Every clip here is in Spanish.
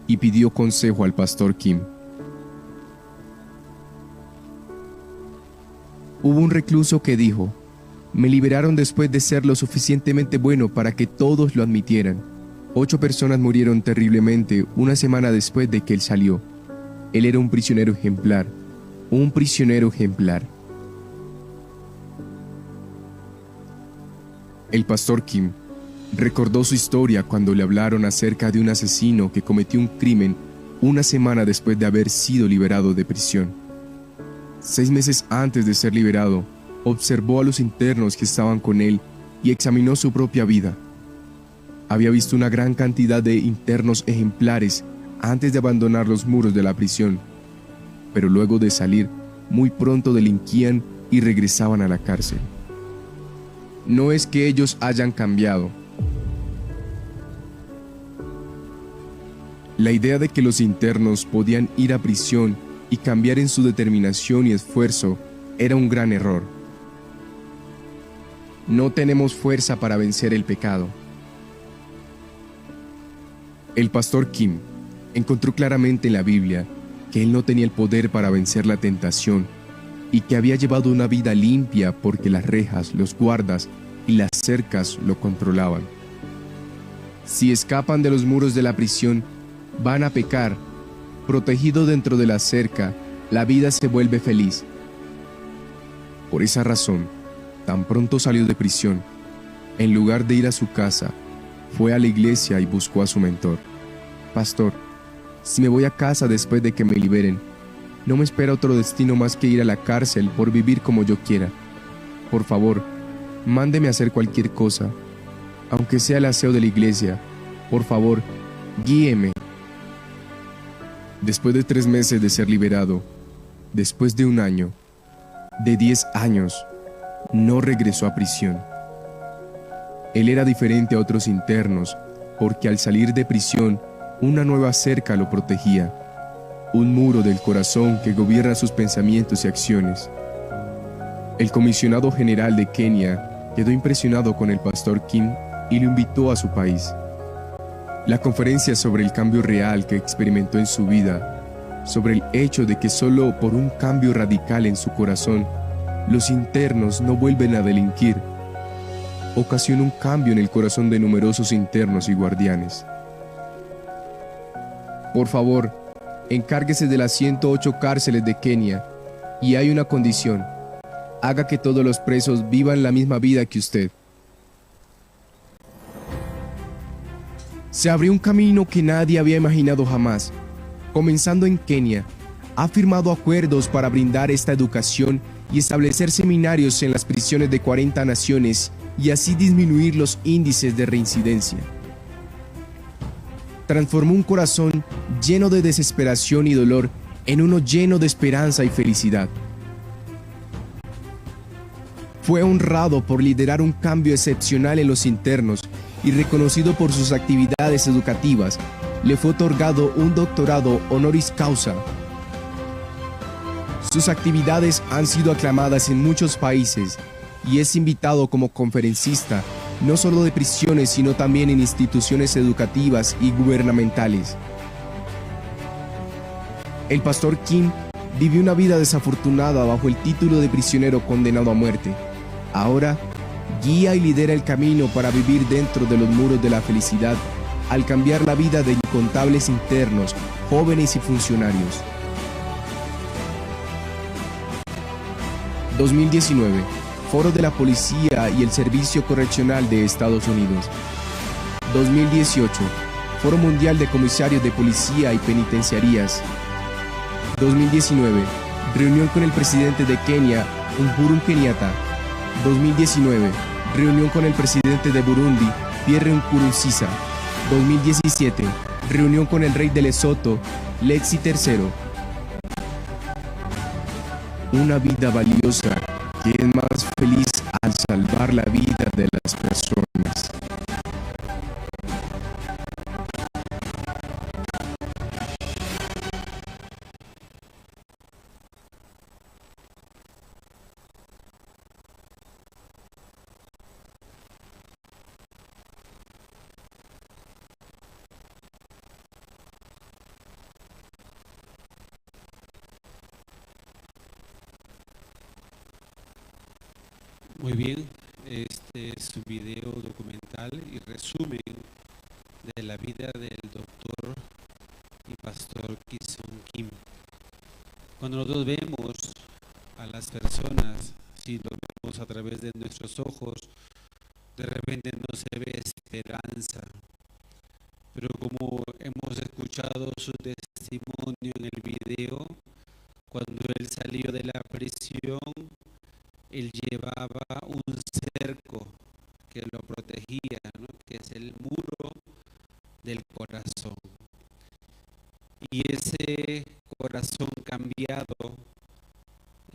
y pidió consejo al pastor Kim. Hubo un recluso que dijo: me liberaron después de ser lo suficientemente bueno para que todos lo admitieran. 8 personas murieron terriblemente una semana después de que él salió. Él era un prisionero ejemplar. Un prisionero ejemplar. El pastor Kim recordó su historia cuando le hablaron acerca de un asesino que cometió un crimen una semana después de haber sido liberado de prisión. 6 meses antes de ser liberado, observó a los internos que estaban con él y examinó su propia vida. Había visto una gran cantidad de internos ejemplares antes de abandonar los muros de la prisión, pero luego de salir, muy pronto delinquían y regresaban a la cárcel. No es que ellos hayan cambiado. La idea de que los internos podían ir a prisión y cambiar en su determinación y esfuerzo era un gran error. No tenemos fuerza para vencer el pecado. El pastor Kim encontró claramente en la Biblia que él no tenía el poder para vencer la tentación y que había llevado una vida limpia porque las rejas, los guardas y las cercas lo controlaban. Si escapan de los muros de la prisión, van a pecar. Protegido dentro de la cerca, la vida se vuelve feliz. Por esa razón, tan pronto salió de prisión, en lugar de ir a su casa, fue a la iglesia y buscó a su mentor. Pastor, si me voy a casa después de que me liberen, no me espera otro destino más que ir a la cárcel por vivir como yo quiera. Por favor, mándeme a hacer cualquier cosa, aunque sea el aseo de la iglesia. Por favor, guíeme. Después de 3 meses de ser liberado, después de 1 año, de 10 años, no regresó a prisión. Él era diferente a otros internos porque al salir de prisión, una nueva cerca lo protegía, un muro del corazón que gobierna sus pensamientos y acciones. El comisionado general de Kenia quedó impresionado con el pastor Kim y lo invitó a su país. La conferencia sobre el cambio real que experimentó en su vida, sobre el hecho de que solo por un cambio radical en su corazón, los internos no vuelven a delinquir, ocasionó un cambio en el corazón de numerosos internos y guardianes. Por favor, encárguese de las 108 cárceles de Kenia, y hay una condición: haga que todos los presos vivan la misma vida que usted. Se abrió un camino que nadie había imaginado jamás. Comenzando en Kenia, ha firmado acuerdos para brindar esta educación y establecer seminarios en las prisiones de 40 naciones y así disminuir los índices de reincidencia. Transformó un corazón lleno de desesperación y dolor en uno lleno de esperanza y felicidad. Fue honrado por liderar un cambio excepcional en los internos y reconocido por sus actividades educativas. Le fue otorgado un doctorado honoris causa. Sus actividades han sido aclamadas en muchos países y es invitado como conferencista no solo de prisiones, sino también en instituciones educativas y gubernamentales. El pastor Kim vivió una vida desafortunada bajo el título de prisionero condenado a muerte. Ahora, guía y lidera el camino para vivir dentro de los muros de la felicidad al cambiar la vida de incontables internos, jóvenes y funcionarios. 2019. Foro de la Policía y el Servicio Correccional de Estados Unidos. 2018. Foro Mundial de Comisarios de Policía y Penitenciarías. 2019. Reunión con el presidente de Kenia, Uhuru Kenyatta. 2019. Reunión con el presidente de Burundi, Pierre Nkurunziza. 2017. Reunión con el rey de Lesoto, Letsi III. Una vida valiosa que es más feliz al salvar la vida de las personas. Muy bien, este es un video documental y resumen de la vida del doctor y pastor Ki-Sung Kim. Cuando nosotros vemos a las personas, si lo vemos a través de nuestros ojos, de repente no se ve esperanza. Pero como hemos escuchado su testimonio en el video, cuando él salió de la prisión, él llevaba un cerco que lo protegía, ¿no? Que es el muro del corazón. Y ese corazón cambiado,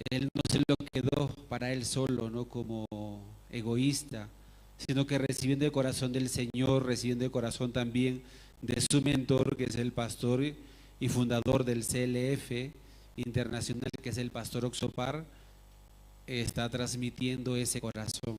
él no se lo quedó para él solo, ¿no? Como egoísta, sino que recibiendo el corazón del Señor, recibiendo el corazón también de su mentor, que es el pastor y fundador del CLF internacional, que es el pastor Oxopar, está transmitiendo ese corazón.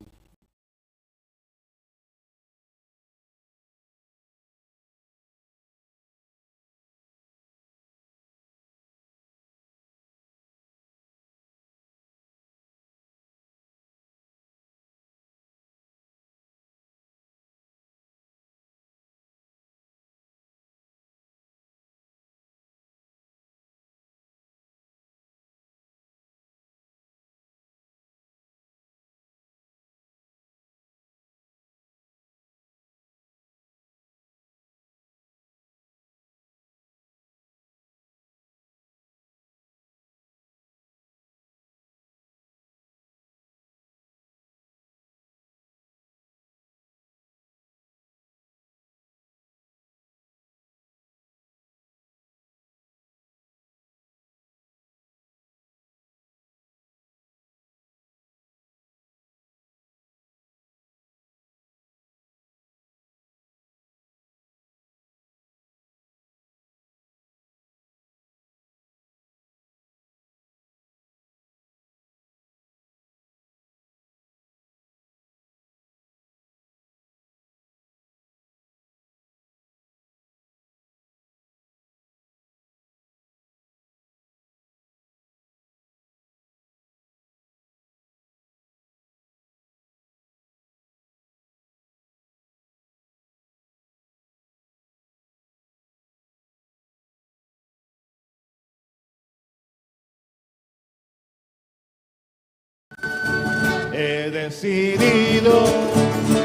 He decidido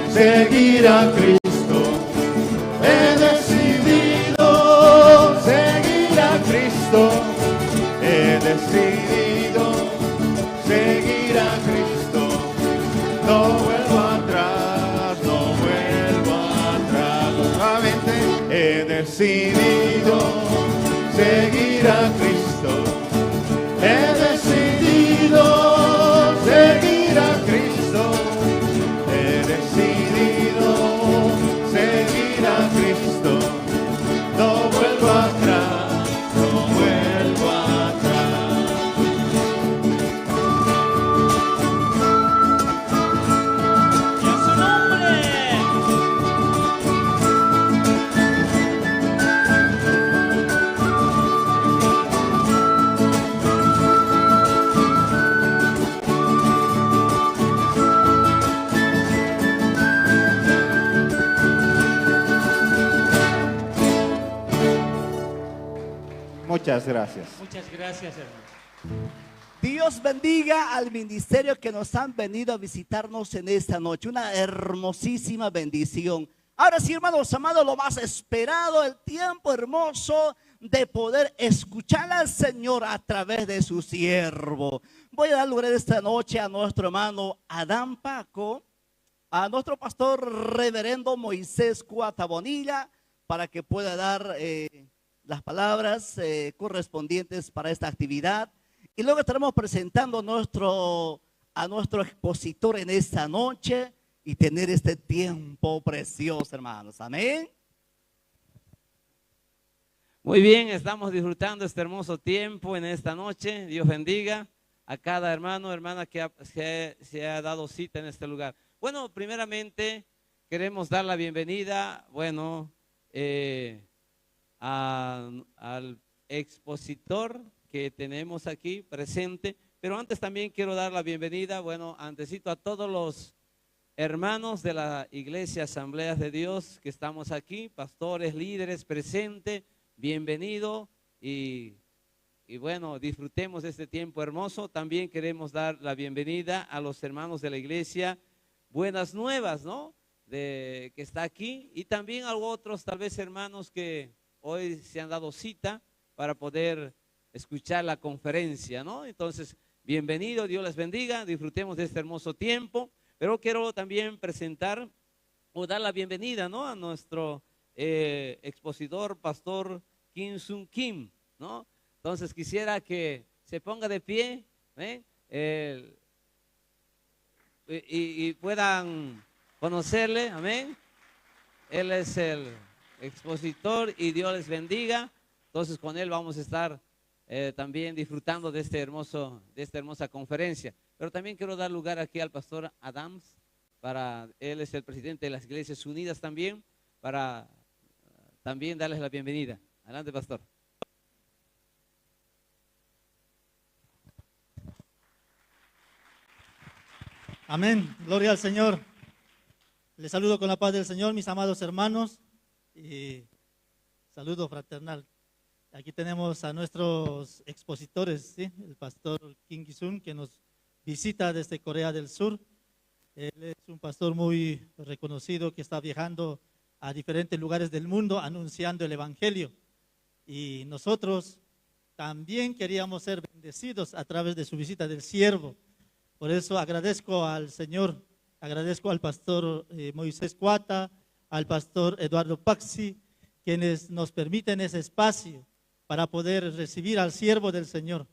seguir a Cristo. He decidido seguir a Cristo. He decidido seguir a Cristo. No vuelvo atrás, no vuelvo atrás. Nuevamente he decidido seguir a Cristo. He decidido seguir a Cristo, he decidido seguir a Cristo, no vuelvo atrás, no vuelvo atrás. ¡Y a su nombre! Muchas gracias. Muchas gracias, hermano. Dios bendiga al ministerio que nos han venido a visitarnos en esta noche. Una hermosísima bendición. Ahora sí, hermanos amados, lo más esperado, el tiempo hermoso de poder escuchar al Señor a través de su siervo. Voy a dar lugar esta noche a nuestro hermano Adán Paco, a nuestro pastor reverendo Moisés Cuata Bonilla, para que pueda dar las palabras correspondientes para esta actividad. Y luego estaremos presentando a nuestro expositor en esta noche y tener este tiempo precioso, hermanos. Amén. Muy bien, estamos disfrutando este hermoso tiempo en esta noche. Dios bendiga a cada hermano, hermana que se ha dado cita en este lugar. Bueno, primeramente queremos dar la bienvenida, bueno, al expositor que tenemos aquí presente, Pero antes también quiero dar la bienvenida, bueno, antesito a todos los hermanos de la Iglesia Asambleas de Dios que estamos aquí, pastores, líderes presentes, bienvenido y bueno, disfrutemos de este tiempo hermoso. También queremos dar la bienvenida a los hermanos de la Iglesia Buenas Nuevas, ¿no? Que está aquí, y también a otros tal vez hermanos que hoy se han dado cita para poder escuchar la conferencia, ¿no? Entonces, bienvenido, Dios les bendiga, disfrutemos de este hermoso tiempo. Pero quiero también presentar o dar la bienvenida, ¿no?, a nuestro expositor, pastor Kim Sun Kim, ¿no? Entonces quisiera que se ponga de pie, y puedan conocerle, amén. Él es el expositor y Dios les bendiga. Entonces con él vamos a estar también disfrutando de esta hermosa conferencia. Pero también quiero dar lugar aquí al pastor Adams, él es el presidente de las Iglesias Unidas también, para también darles la bienvenida. Adelante, pastor. Amén, gloria al Señor. Les saludo con la paz del Señor, mis amados hermanos, y saludo fraternal. Aquí tenemos a nuestros expositores, ¿sí? El pastor Kim Ki-sun, que nos visita desde Corea del Sur. Él es un pastor muy reconocido que está viajando a diferentes lugares del mundo anunciando el Evangelio. Y nosotros también queríamos ser bendecidos a través de su visita del siervo. Por eso agradezco al Señor, agradezco al pastor Moisés Cuata, al pastor Eduardo Paxi, quienes nos permiten ese espacio para poder recibir al siervo del Señor.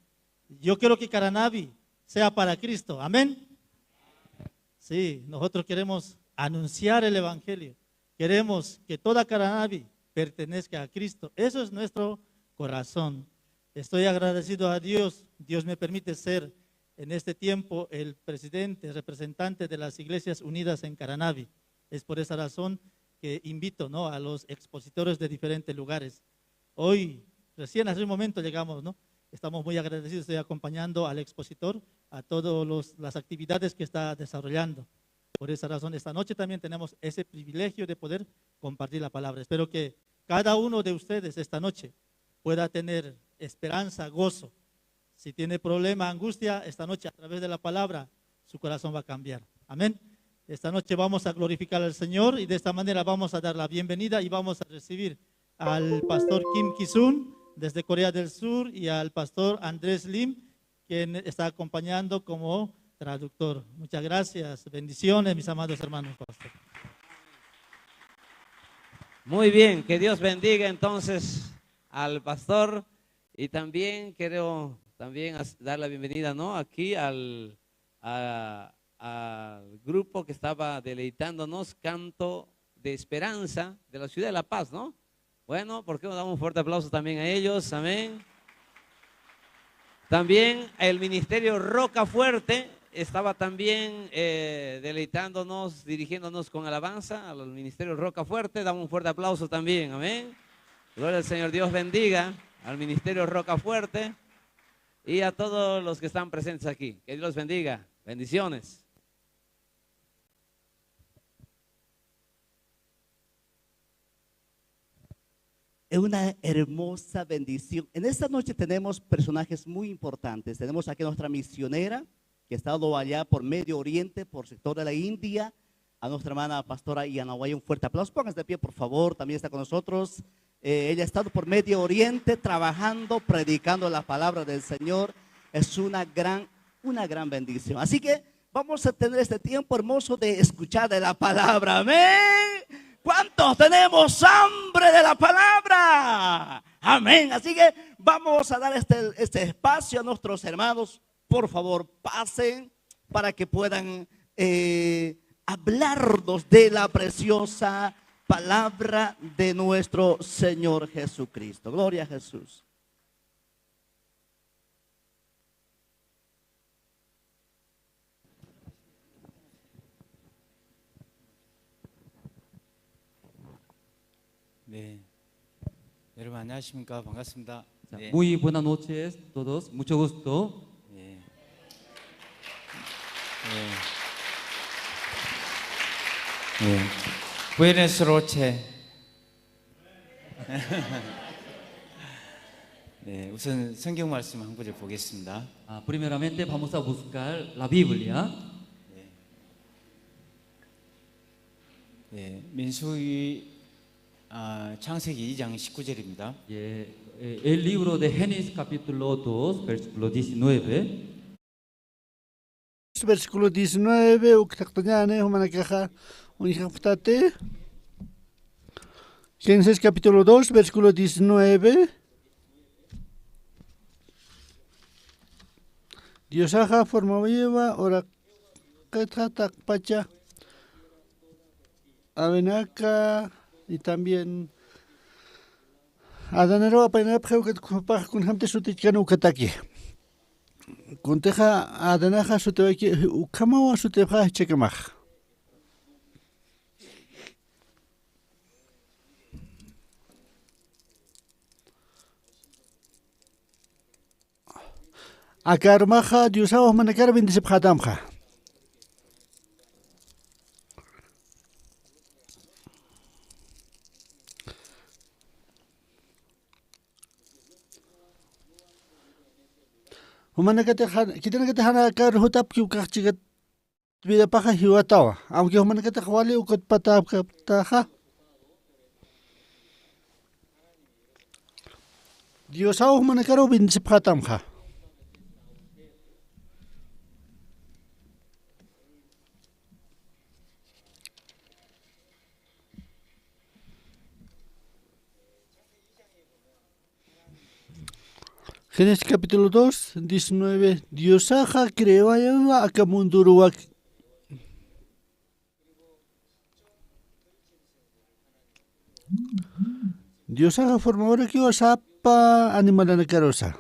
Yo quiero que Caranavi sea para Cristo, amén. Sí, nosotros queremos anunciar el Evangelio, queremos que toda Caranavi pertenezca a Cristo. Eso es nuestro corazón. Estoy agradecido a Dios. Dios me permite ser en este tiempo el presidente, representante de las Iglesias Unidas en Caranavi. Es por esa razón que invito, ¿no?, a los expositores de diferentes lugares. Hoy, recién hace un momento llegamos, ¿no? Estamos muy agradecidos, estoy acompañando al expositor a todas las actividades que está desarrollando. Por esa razón, esta noche también tenemos ese privilegio de poder compartir la palabra. Espero que cada uno de ustedes esta noche pueda tener esperanza, gozo. Si tiene problema, angustia, esta noche a través de la palabra, su corazón va a cambiar. Amén. Esta noche vamos a glorificar al Señor y de esta manera vamos a dar la bienvenida y vamos a recibir al pastor Kim Ki-sun desde Corea del Sur y al pastor Andrés Lim, quien está acompañando como traductor. Muchas gracias. Bendiciones, mis amados hermanos, pastor. Muy bien, que Dios bendiga entonces al pastor, y también quiero dar la bienvenida, ¿no?, aquí al grupo que estaba deleitándonos, Canto de Esperanza de la ciudad de La Paz, ¿no? Bueno, ¿por qué no damos un fuerte aplauso también a ellos? Amén. También el Ministerio Roca Fuerte estaba también deleitándonos, dirigiéndonos con alabanza al Ministerio Roca Fuerte. Damos un fuerte aplauso también, amén. Gloria al Señor, Dios bendiga al Ministerio Roca Fuerte y a todos los que están presentes aquí. Que Dios los bendiga. Bendiciones. Es una hermosa bendición. En esta noche tenemos personajes muy importantes. Tenemos aquí a nuestra misionera, que ha estado allá por Medio Oriente, por sector de la India, a nuestra hermana pastora Yanaway. Un fuerte aplauso. Pónganse de pie, por favor. También está con nosotros. Ella ha estado por Medio Oriente trabajando, predicando la palabra del Señor. Es una gran bendición. Así que vamos a tener este tiempo hermoso de escuchar de la palabra. Amén. ¿Cuántos tenemos hambre de la palabra? Amén. Así que vamos a dar este espacio a nuestros hermanos. Por favor, pasen para que puedan hablarnos de la preciosa palabra de nuestro Señor Jesucristo. Gloria a Jesús. 네, 여러분 안녕하십니까? 반갑습니다. 네. Muy buenas noches todos, mucho gusto. 네. 예. 부에노스 로체. 네, 우선 성경 말씀 한 구절 보겠습니다. Primeramente vamos a buscar la Biblia. 네, 민수기 창세기 2장 19절입니다. El libro de Génesis capítulo 2, versículo 19. Versículo 19, uctactañane, humanacaja, unijaputate. Génesis capítulo 2, versículo 19. Dios aja forma viva, ora tak pacha, avenaca y también adanero apenas que con hamte suticano kataki. Conteja adanaja suteki ukamawa suteja chekemach. Akarmaja diusawa manakar bindisip khadamja. Kita nak kata hana kar hutap kiu kah cikat bila pakai hiwa tawa. Am kiu mana kata khwali ukut patap kaptaha. Diusawa mana karo bindisip khadamja. Génesis capítulo 2, 19. Diosaja creó a Akamunduruak. Diosaja formadora que wasapa animalana carosa.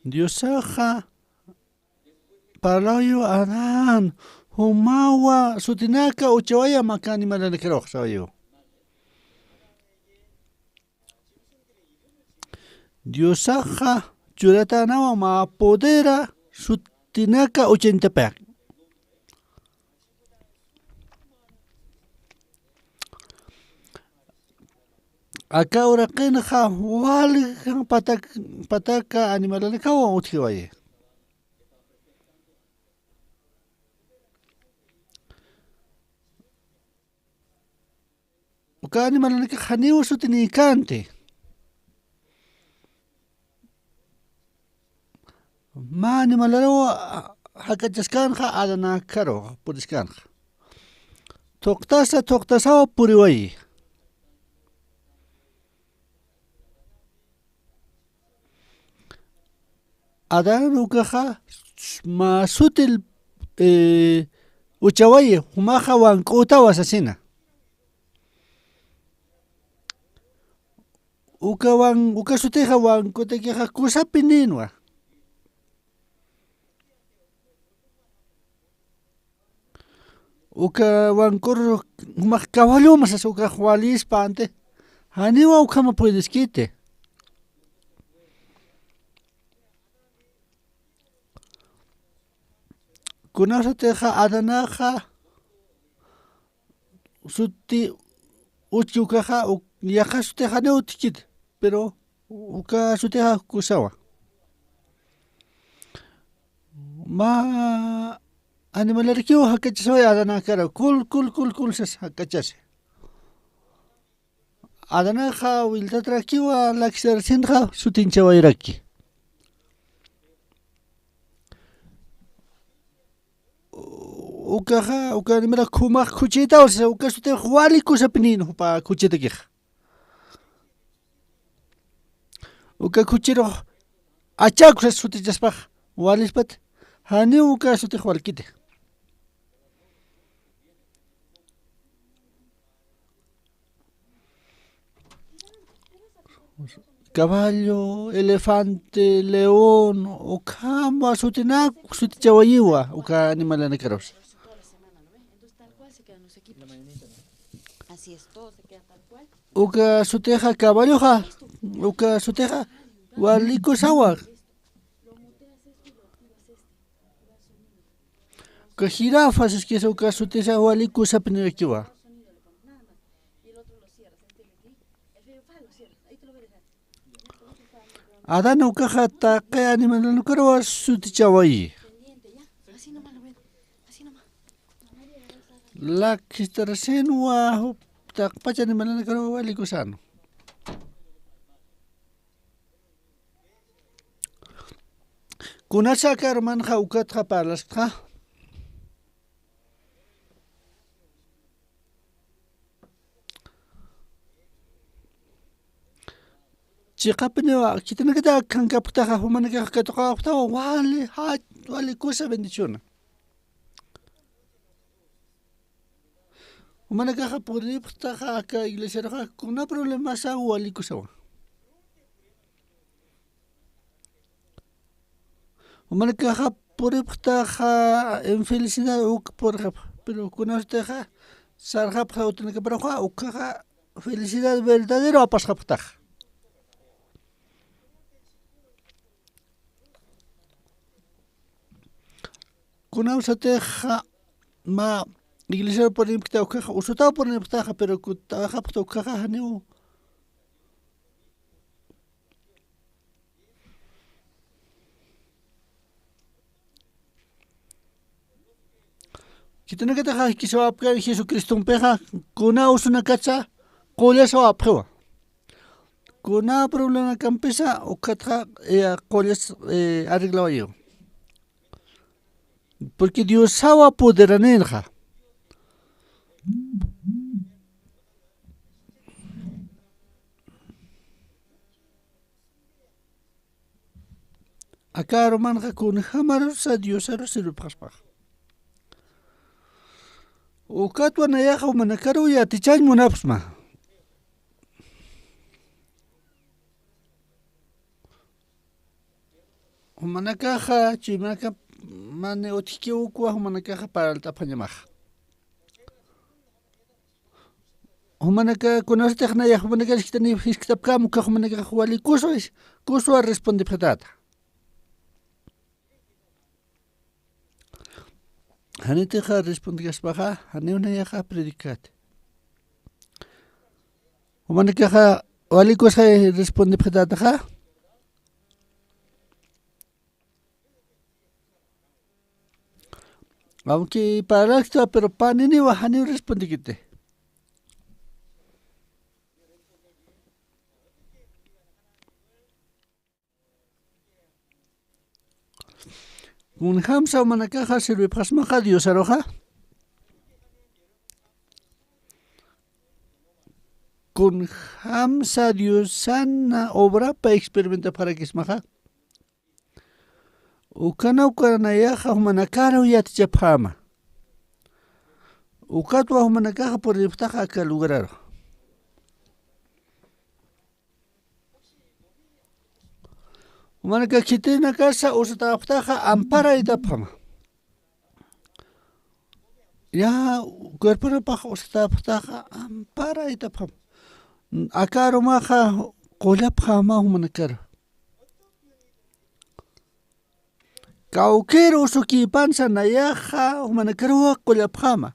Diosaja parlayo aran. Humawa sutinaka uchawaya makani malana kerok sayo. Diosaja churata nawa ma podera sutinaka uchentepek. Aka ora kenha wali pataka animalana kawa uthiwaye. Ukani malana ka khaniwa sutini kante. Mani malana hakachaskan kha adana karo puriskan. Toktasa puriwai. Adan ukaha ma sutil uchawaye humaha wankota wasasina. Uka suteja wan kotekeja kusapininwa. Uka wan kor mak caballo masas uka jualis pante. Haniwa ukama puedes quite. Kunasa teja adanaja suti uchukaja yaja suteja ne utikit. Pero uka suteja kusawa. Ma animalarkiu hakachasoy adana kara kul sas hakachase. Adana ja wiltatrakiwa laksarsinja sutinchawairaki. Uka animala kumak kuchita o sea uka sute wali kusapinino pa kuchita kija. Uka kuchiro achakusas sutichaspaj walispat hani uka sute walkite. Caballo, elefante, león, ukama sutinak sutichawayiwa uka animalana karos. Así es, todo se queda tal cual. Uka suteja caballoja. Uka suteja. Waliku sawa. Que jirafas es que uka suteja waliku sapinikiwa. Adán uka jata que animal no creo sutichawai. Así nomás lo ven, así nomás. La kistarsen wa tak pacha animal no creo waliku sano. Kunasa karman ukat palas ka. Chiqapnewa kitana kita kankaptaqa humanaka katoqaqtawa wali cosa bendición. Humanaka puriptaqa ka iglesiaqa kuna problema sa wali cosa. Humanaka puriptaqa infelicidad por pero kuna usteja sarjapqa utanaka paraqa ukaqa felicidad verdadero apasqaptaqa. Kuna usateja ma iglesia por impacta ukaja usutao por impacta pero kutaja por ukaja haneu kitana kataja kisawa apka Jesucristo umpeja kuna usuna kacha qolla sawa apjewa kuna problema campesa ukatja qollas arreglaba yo. Porque Dios sabe poder nenja. Acá romanja con jamás a Dios a recibir paspa. O catwa na yaja manakaru ya tichay munapsma. O manakaja chimaka mane otiki ukwa humanaka para el tapanyamaj. Humanaka con este gnaya humanaka skitani hiskapkam ka humanaka wali kuso a responde petata. Hanete ja responde gasbaja, haneuna ya predicat. Humanaka wali kuso responde petata ja. Aunque para la extra, pero panini wahani responde kite. Un hamsa manakaja sirve pasmaja Dios aroja. Con hamsa Dios sana obra para experimentar para que esmaja. Ukana yaja humanakara uyat japama. Ukatwa humanakaja por iftaja acá lugar. Humanaka kitina casa usata iftaja ampara itapama. Ya cuerpo paja usata iftaja ampara itapama. Acá romaja kolapama humanakara. Kaukero suki pansa na yaja humanakaruwa kolapjama.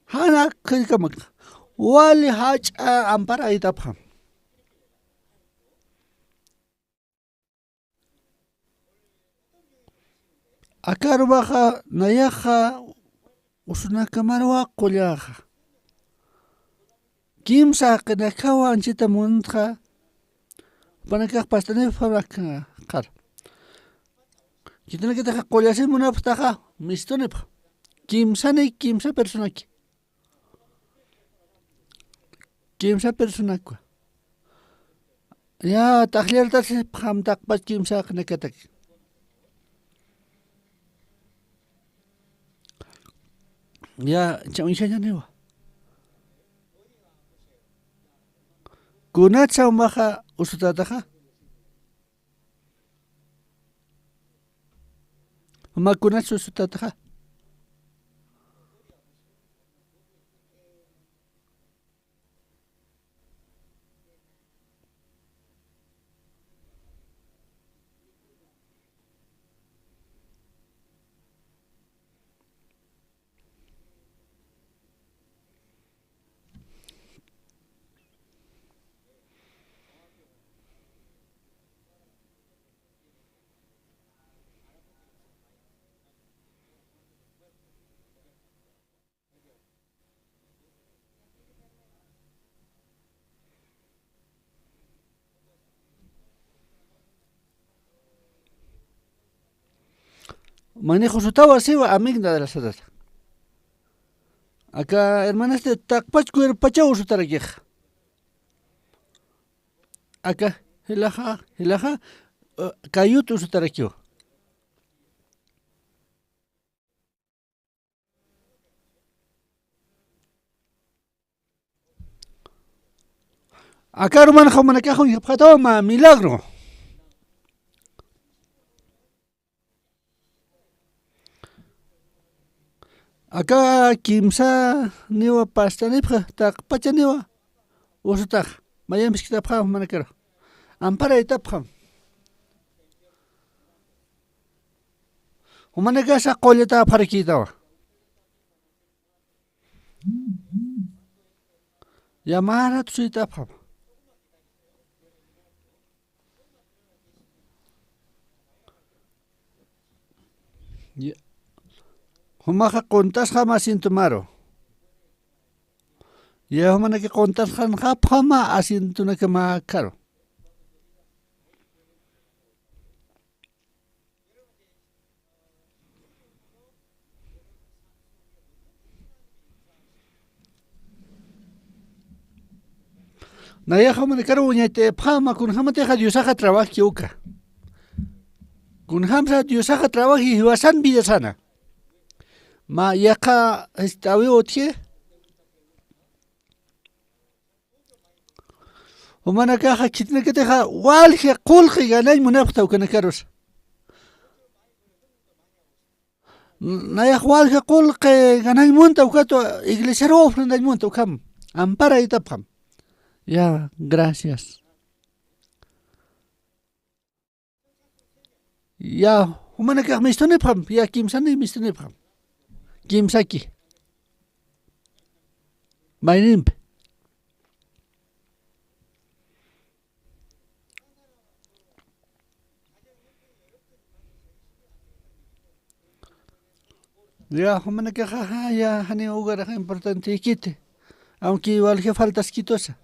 Hana kikamak. Wali hacha ampara itapjam. Akarubaja na yaja usunakamarwa kolyaja. Kimsa kanakawa anchita mundja. Panakak pastane fabaka kar. Kitana kita kolyasin muna ptaja mistone pa. Kimsa persona ki. Kimsa persona kwa. Ya tahliar tasi pham takpat kimsa knekatak. Ya chawisha newa. Kunat sa umaha usutataja. Makuna susutataja. manejo su tawa siwa amigna de la ciudad. Acá, hermanas, de takpach cuerpachau su taraqueja. Acá, hilaja, cayutu su taraqueo. Acá, hermana, jamana cajo y ma milagro. Acá kimsa niwa pasta nipja tak pacha niwa usutak mayam biskita pha manakero ampara itapha humanaka sa qolleta farkitawa yamara tsuitapha Humaja contas jamás sin tomaro. Ya humana que contas jamás asinto na que más caro. Na ya humana caro uñate pama kun hamate ha diusaja trabajo kiuka. Kun hamsa diusaja trabajo y wasan vida sana. Ma yaka estawi otje humana caja kitna que teja walje qulqi ganay munafta ukana karos naya walje qulqi ganay munta ukato iglesia ofrenda munta ukam ampara itapam ya gracias ya humana caja mistone pam ya kimsani mistone pam Kimsaki. Mainimp. Ya, humana que jaja, ya, hani ugar importante quite. Aunque igual que faltas quitosa.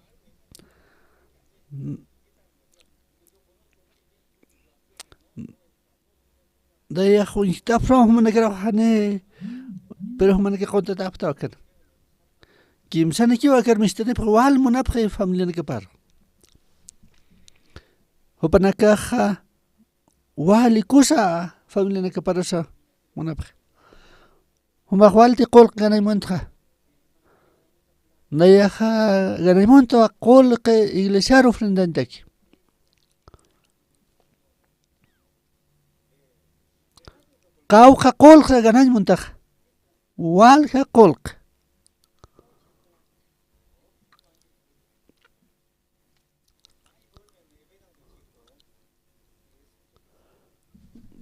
Da ya, junta from humana que hani. Pero humana que conta tapta kan. Kimsani ki wakar mistene pwal munapre familia ne kapar. Hopana kaha wali kusa familia ne kapar sa munapre. Huma walti qolq ganay montra. Nayaha ganay monto qolq iglesia ofrendantaki. Qawqa qolq ganay montaja. Walja qolq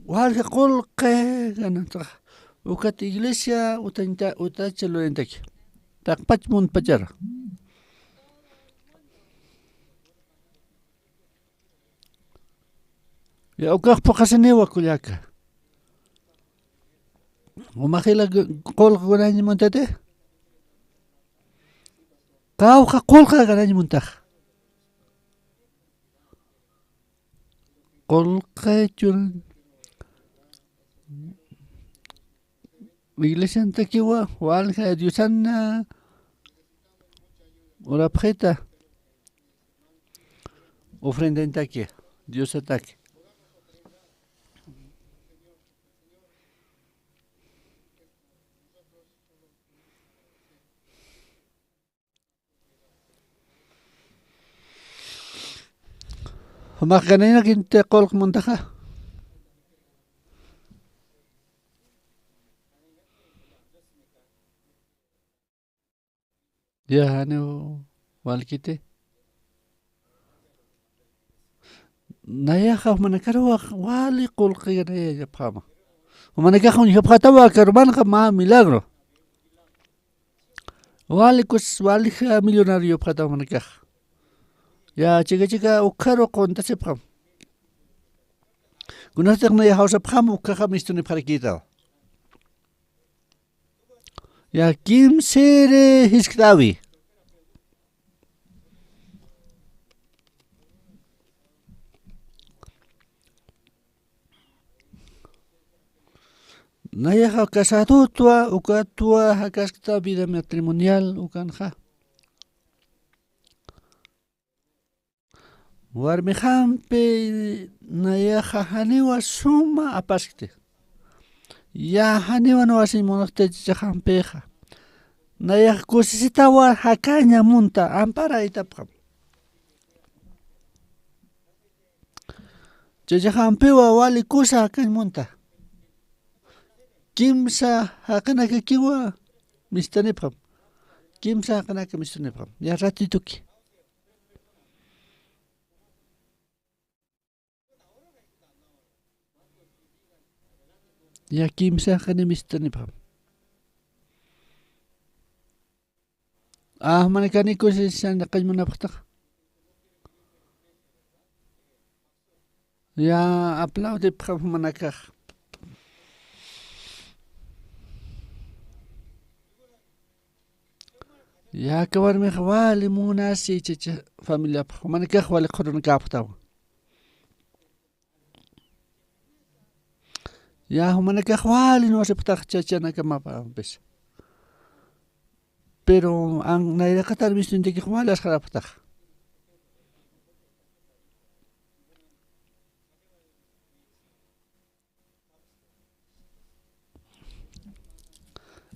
walja qolq gananta ukat iglesia utachelo entaki taqpach mun pachara ya ukaq paqasaniwa kullaka Umahila qolqa ganay montate Qawqa qolqa ganay montaq qolqa churan iglesia antakiwa walja diosana orapjeta ofrenda entaki Dios ataki Humak ganayna kinte qolq montaja ya hanu walkite nayaja manakaru wali qolqi ganaya yapama manakaja yapatawa karbanqa ma milagro wali kus wali millonario yapatawa manakaja Ya chica ukaro konta sepam. Gunastak na ya hausa pam ukaka mistuni parakita. Ya kim sere hisktawi. Nayaja casado tua uka tua hakaskta vida matrimonial ukanja. Warmi hampe nayaja haniwa suma apaskte. Ya haniwa no así monokte hampeja. Nayaja kusisitawa hakaña munta ampara itapja. Jajahampewa wali kusa hakañ munta. Kimsa hakanaka kiwa mistanipam. Kimsa hakanaka mistanipam. Ya ratituki. Ya kimsa hakani mistanipam. Manikani kusi san hakañ munapakta. Ya aplaude pam manakaj. Ya kawarmi wali munasi chicha familia manakaj wali korona kaptaw. Ya manakaj wali no aceptar chachana kamapa bes. Pero ang nairakatar mistunti ki wali askarapta.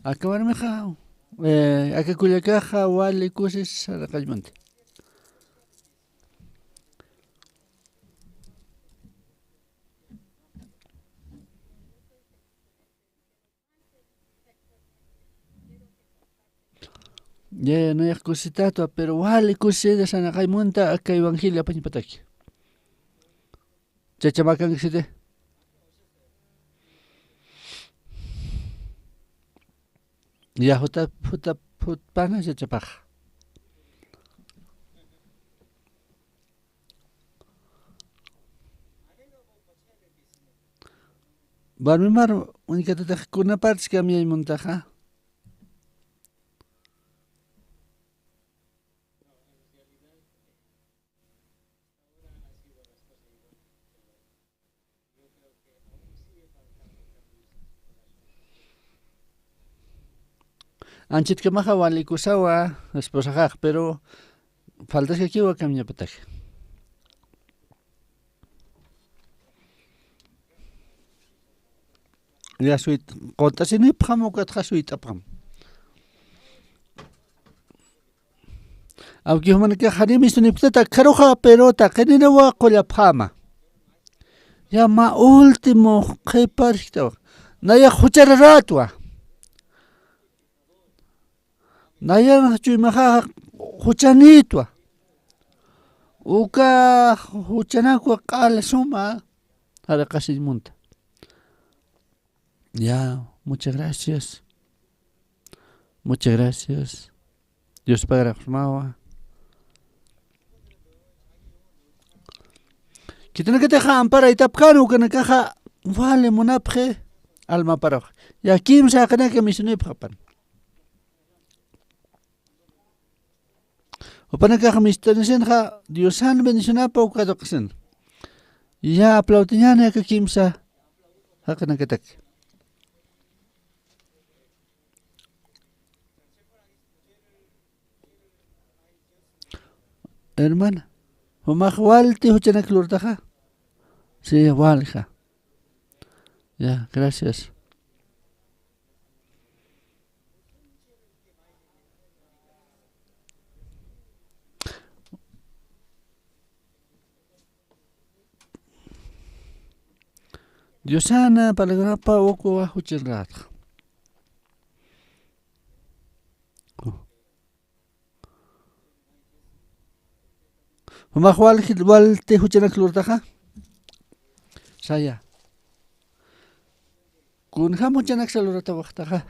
Akawarmi kha akakulakaja wali kusis sarakajmante. Ya no hay cositato, pero wali kusi de sanakajmunta aka evangelia pañipataki. Chachamakan kisite. Ya hutpana chachapaj. Barmimar unikatata kuna partes que mi montaja. Anchit que maja wali kusawa esposa pero faltas que kiwa kamnya patak. Ya suit kota sini pam ukat khasuit apam. Aunque human que harimi sunipta karuja pero ta kenina wa qola pama. Ya ma último que parito. Naya huchararatwa. Naya chuimaja huchanitwa. Uka huchanakwa qala suma para casi monta. Ya, muchas gracias. Muchas gracias. Dios Padre Mawa. Kitana que te ampara itapkanu kana kaja vale monapje alma para. Ya kim sa kana que misune papan. Opana kaja mistanisen ja Diosan bendiciona pa ukadoksen. Ya aplaudiñana que kim sa hakana que tak. Hermana, ¿humaj walti huchanak lurtaja? Sí, walja. Ya, gracias. Diosana palagrapa oku wa huchanrat. Humaj walti huchanak lurtaja? Saya. Kun ha huchanak salurata waktaja.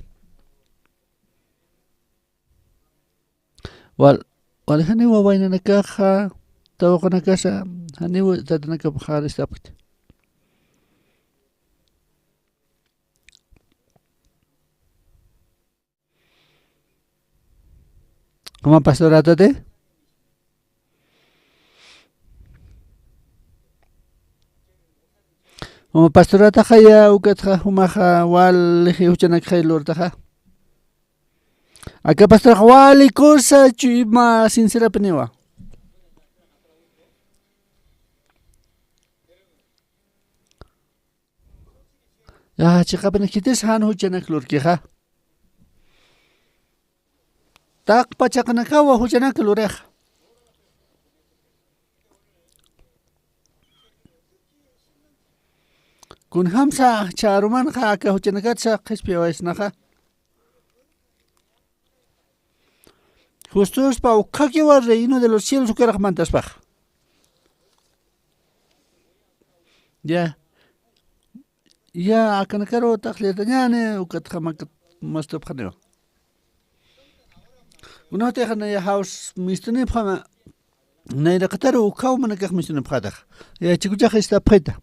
Walhani wa waina nakaja tawakana casa hani wa tatanaka bajar estapit. ¿Cómo pastorato te? Uma pastorata haya ukatja humaja wal huchanak haylortaja. Acá pastor wali cosa chima sincera penewa. Ya chica penekites han huchanak lorkija. Tak pachaknakawa huchanak loreja. Kun hamsa charuman ka ka huchanakat sa kispiawais naka. Justos pa ukakiwa reino de los cielos ukarak mantas baja. Ya. Ya akanakaro takhletanyane ukatkhamakat mastop khaneo. Una tekhana ya house mistune phama. Naira kataru ukaw manakak mistune phadakh. Ya chikucha khista pheta.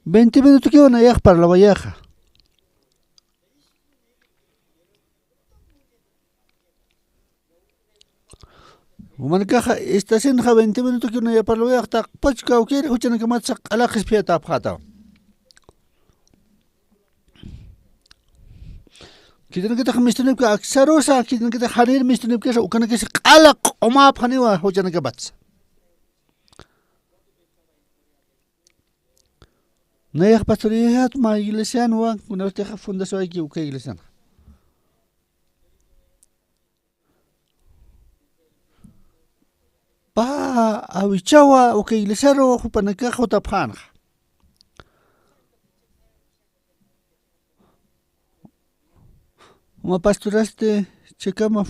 20 minutos que van a ir para la Valleja. ومن كخ استسن خ 20 minutos que van a ir para la Valleja. Tak pachka o quiere huchana que matsak ala khispiata apkhata. Kidin que tak mistunib ka aksarosa kidin que harir mistunib que ukana que ala qoma phaniwa huchana que bats. Nayak pastoriyat ma iglesia no una usteja fundación aquí uke iglesia. Pa awichawa uke iglesia ro hupanaka hotaphan. Uma pastoraste chekama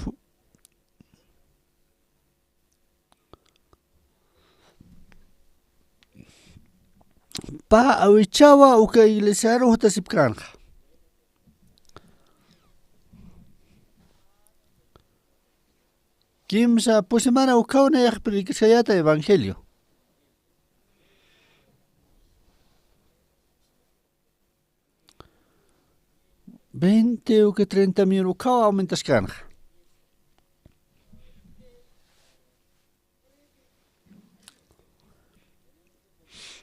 pa awichawa uka iglesia ro hotasipkan. Kimsa pusimana ukauna yak predikayata evangelio. Veinte uka 30,000 ukawa aumentas kan.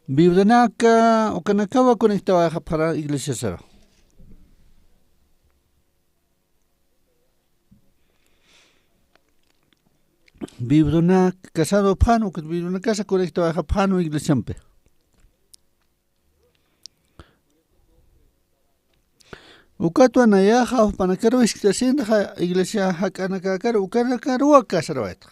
Bibdanaka o kanakawa conectaba para iglesia sara. Bibdanak casado pano que bibdana casa conectaba pano iglesia ampe. Ukato anayaha panakaro iskitasin iglesia hakanakakar ukanakaru akasarawaita.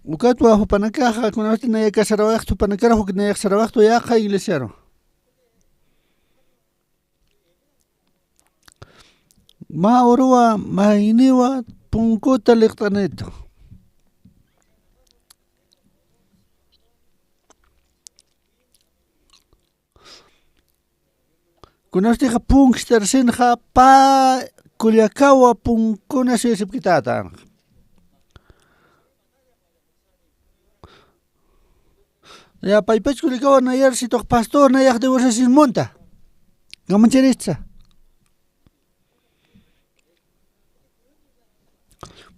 Ukatwa hupanakaja kuna wati na yaka sarawaktu panakara hukna yak sarawaktu yaka iglesiaro. Ma orua ma iniwa punkuta liqtaneto. Kuna wati ha punkster sinha pa kuliakawa punkuna sisipkitata. Ya paipach kulikawa na yer si tok pastor na yak de wasa sin monta. Gamancheritza.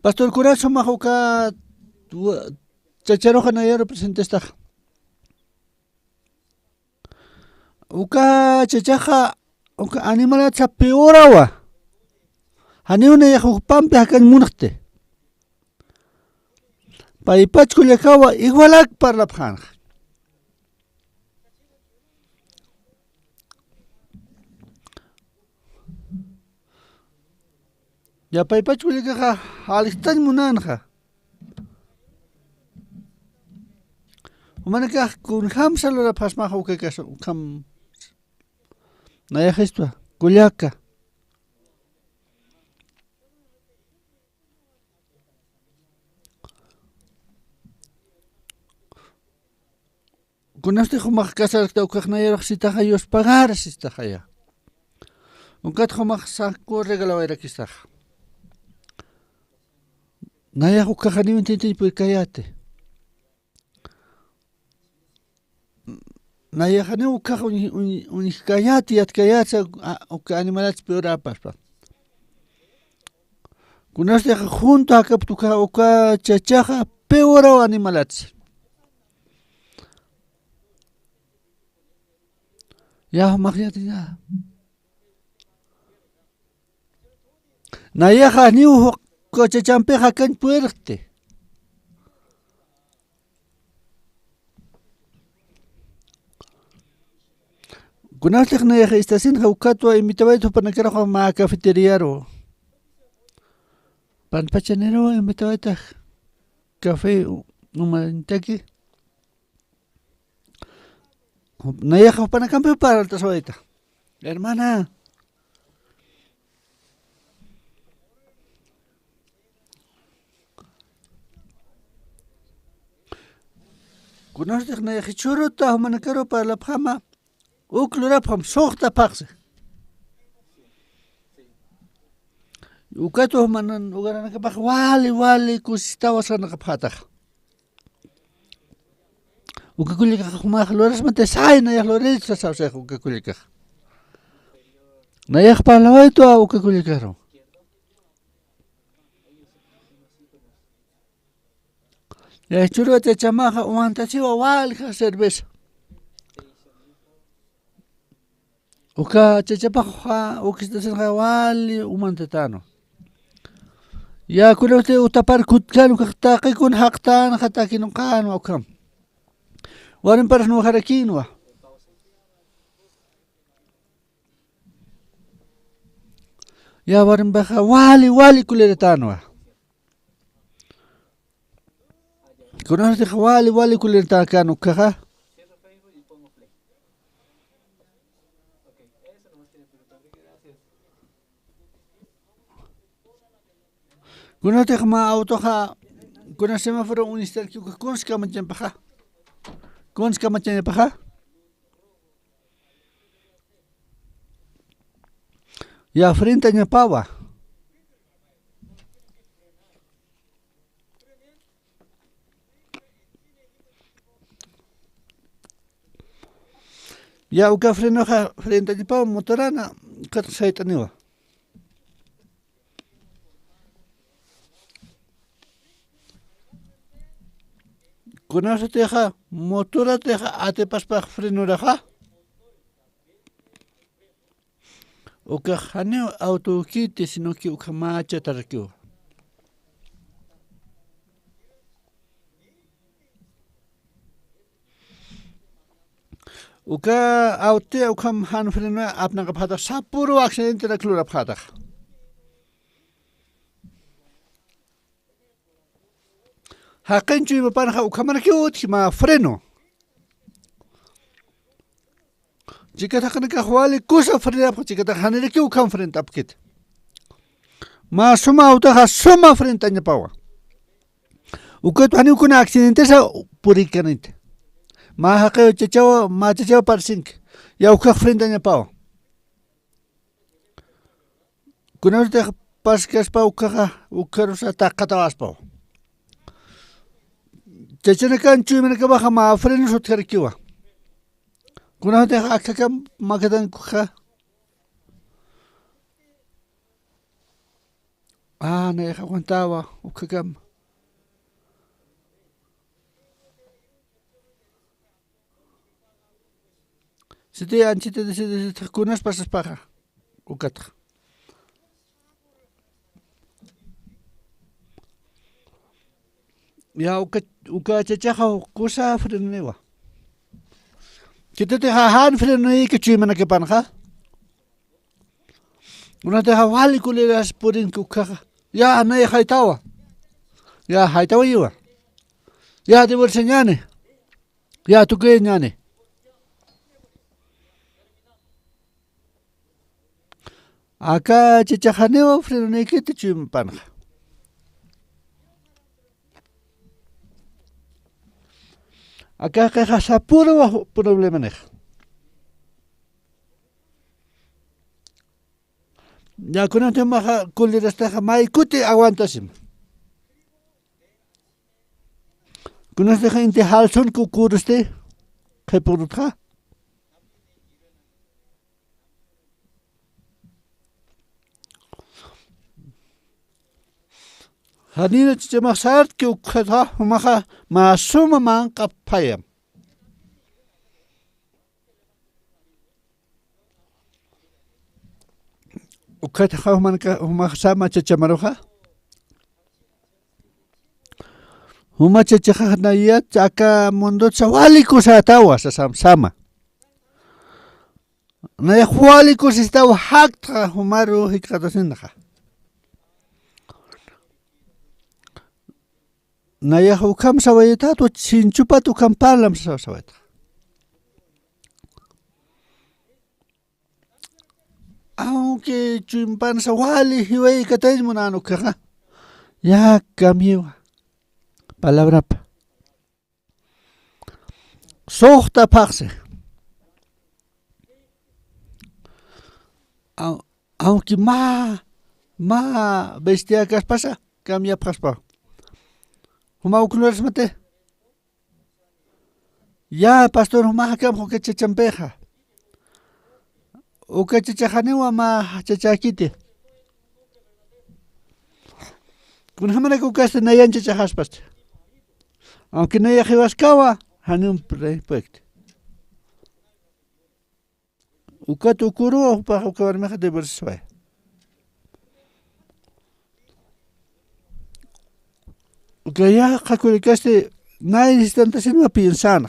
Pastor Curazo mahuka chacharoja na yer presente esta. Uka chachaja uka animala cha peorawa. Haniuna yak pampe hakan munakte. Paipach kulikawa igualak para la phanja. Ya paipach kulika alistan munanja. Umanaka kun hamsa la pasma huke kaso kam. Naya gesto kuliaka. Kunaste humak kasar ta ukhnaya raksita hayos pagar sista haya. Unkat humak sa ko regalo era kista. Naya hukakani intenti puikayate. Naya hani ukak unikayati atkayatsa uka animalats peora paspa. Kunaste junto akaptuka uka chachaja peora animalats. Ya makyatinya. Nayaha niu coche champeja kan puerte. Kunaslik nayaha istasin haukatwa imitawaitu panakarajo ma cafeteriaro. Pan pachanero imitawaitu café umantaki. Nayaha panakampe para el tasoita. Hermana. Kunaslik nayaha churota humanakaro para la pama. Uklurapam sohta pakse. Ukato manan ugarana kapak wali kusitawa sana kaphatak. Ukakulika kumah loras mate sai na loris sa sa ukakulika. Nayak palawa ito ukakulika ro. Ya churo te chamaha uantasiwa wali ka cerveza. Uka chachapaja ukistasen wali umantetano. Ya kulote utapar kutkan ukataki kun haktan hatakin kanu ukam. Warin paras no harakinwa. Ya warin baja wali kuleretano. Kunote wali kuleretano kaha. Kuna te ma auto ha kuna semáforo unistel que konska macam paha. Konska macam paha. Ya frente nya pawa. Ya uka freno ha frente nya pawa motorana kat saitaniwa. Kunasa teja motora teja ate paspa frenuraja. Uka haneo auto kiti sino ki uka macha tarakio. Uka auto uka han frenura apna kapata sapuro accidente la klura pata. Hakenchu iba para ukamana kiut ma freno. Jika tak nak wali kusa freno apa jika tak hanere ki ukam freno apkit. Ma suma auto ha suma freno tanya pawa. Ukat hani ukuna accidente sa purikanite. Ma hakeo chachawa parsink. Ya ukak freno tanya pawa. Kuna te paskas pa ukarusa takatawas pawa. Chachana kan chui mana kabaha ma freno sot karkiwa. Kuna te akakam magadan kuha. Na ya aguantaba ukakam. Siti anchite de kunas pasas paja. Ukata. Ya uka chachaja kusa frenewa. Kita te han frene ke chui mana ke panha. Una te wali kuleras purin kuka. Ya na haitawa. Ya haitawa iwa. Ya de bolseñane. Ya tu que ñane. Acá chachajaneo frene ke te chui panha. Acá caja puro problema nej. Ya con te maja kuliras taja mai kuti aguantasim. Kunas de gente halson kukuruste que porutja. Hanina chema sart que ukha maha masuma man kapayam. ukataqa humaq chachamaruqa huma chachaqnaya aka munducha walikusatawa sama naya walikusitawa haqta humaru hikatasinqa naya hukam sawaytatu chinchupatu kampalam sawayta aunque chimpan sawali hiway katay mo na ka ya kamiwa palabra pa sohta pakse aunque ma bestia kas pasa kamia paspa huma ukulos mate ya pastor huma kam ho que champeja o que chachaniwa ma chachakite kun hamana ku kaste nayan chachaspas aunque no haya jiwaskawa hanum proyecto ukatu kuru pa ukawar me khade berswa ukaya khakul kaste nay instante sin ma piensan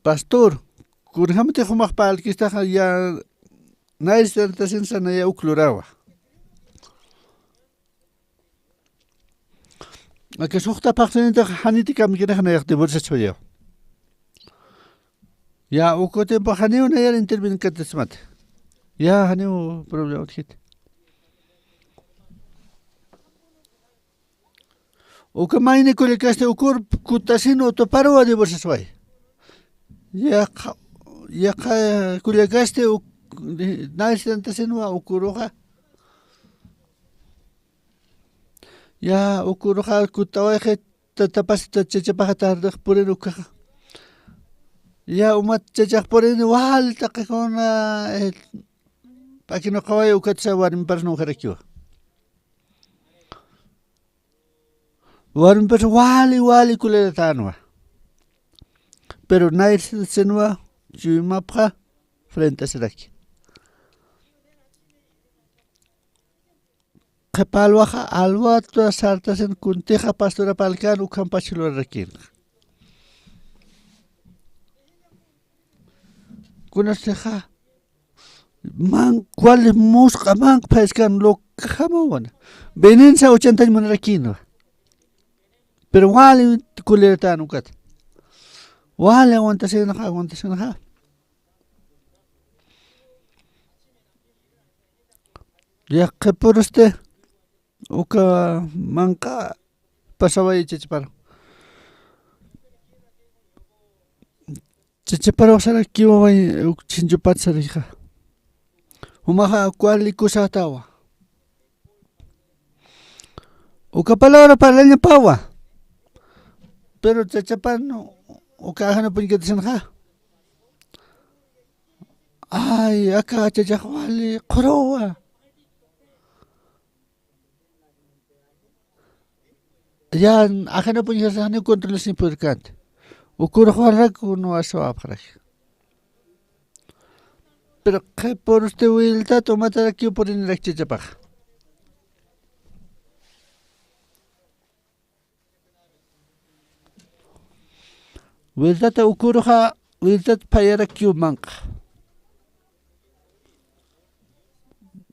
pastor kun hamte khumaq pal kista ya nay instante sin sana ya uklurawa que suchta paksenita hanitika mikina na yakte bolsa choyo ya ukote pa haniu na ya intervin katesmat ya haniu problema utkit uka maine kole kaste ukur kutasino to parwa de bolsa choy ya kole kaste naistantasino ukuroha ya ukuruja kutawaje tapas chachapaja tarde por uka ya umat chachaj por wal taqona pakino qaway ukatsa warim parno kharakyo warim par wali kulera tanwa pero nair senwa chimapja frente a seraki Kepalwaja alwato sartasen kunteja pastora palkan ukam pachilo rekin. Kunaseja man cuál musca man pescan lo jamawan. Venensa 80 monarquino. Pero wali kulertan ukat. Wali aguantasen ha. Ya que por usted uka manka pasaway chichiparo sara kiwaway chinchupat sarija humaja kuali kusatawa uka palabra para pawa pero chachapano uka hana puñkatasanja ay acá chachawali qorowa ya ajeno punya sahne kontrol simpulkant ukur kharak no aso aprak pero que por usted wilta tomata aquí por en la chichapaj wilta ta ukur kha wilta payara kyu mank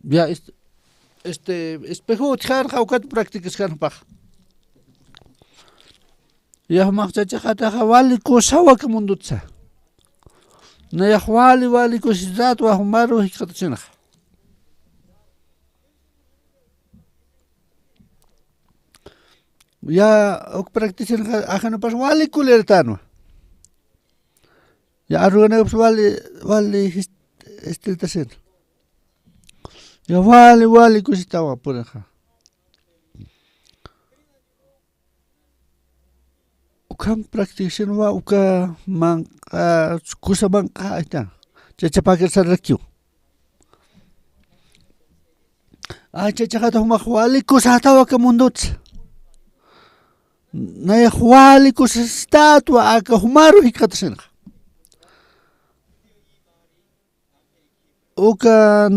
ya espejo tkhar khawkat practices kan paj ya maqchacha khata wali kosawa ke mundutsa na ya wali kosizat wa humaru hikatachina ya ok practicen ajano pas wali kulertano ya arugana wali estiltasen ya wali kositawa puraja ukam praktisin wa uka man kusa bangka ita chachapakir sarakyu chachakata huma wali kusatawa ka mundut Naya huali kus estatua aka humaru hikatasenja. Uka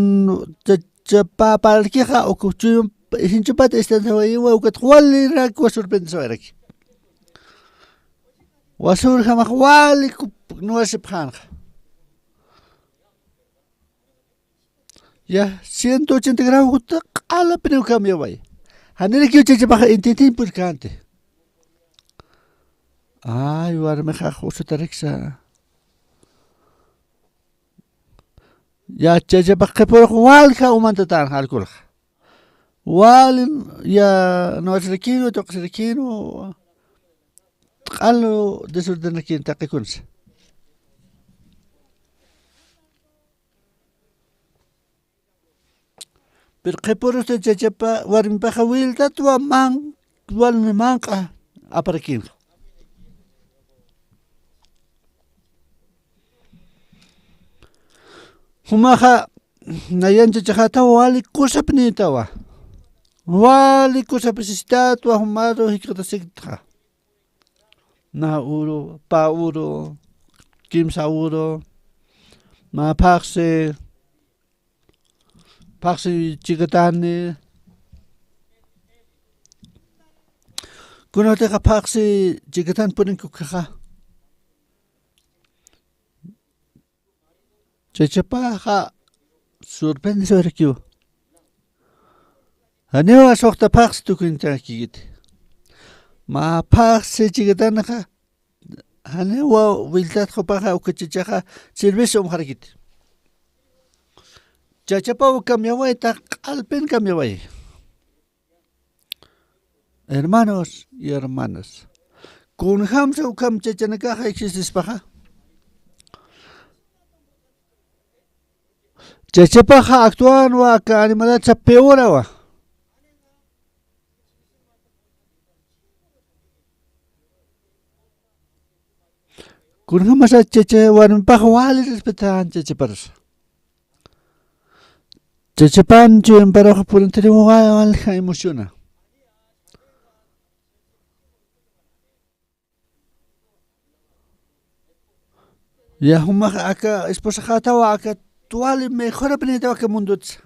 papalkija uka chuyum hinchupat estantawayiwa uka huali rakwa sorprendesawiraki. Wasur jamaj huali nuasipjanja. Ya 180 grados a la pena cambio vaya. Hanere que yo baja intenté importante. Ay, warme jajo tarexa. Ya cheche baja por walja o mantatan alcohol. Wal ya no es requino, toques requino. Algo desorden aquí en taquecuns. Pero que por usted chachapa warmi paja wilta tua man walme manca aparakin. Humaha nayan chachata wali kusa pinitawa. Wali kusa pesisitatua humado hikata sigta. Na uro, pa uro, kimsa uro, ma paxe Paksi chigatani. Kuna teka paksi chigatan punin kukaha. Chachapa ha surprende sobre kiu. Haneo asokta paksi tukinta kigit. Ma paksi chigatan ha. Haneo wiltat khopaha ukachichaha servicio umharakit. Chachapa cambiaway ta alpen cambiaway. Hermanos y hermanas, con hamsa ukam chachanakaja existis paja. Chachapaja actuan wa ka animalacha peora wa. Con hamsa chacha wan paja wali respetan chachaparas. Chachapan en parajo por interior alja emociona. Ya huma aka esposa jatawa aka tuali mejor aprendido que munduts.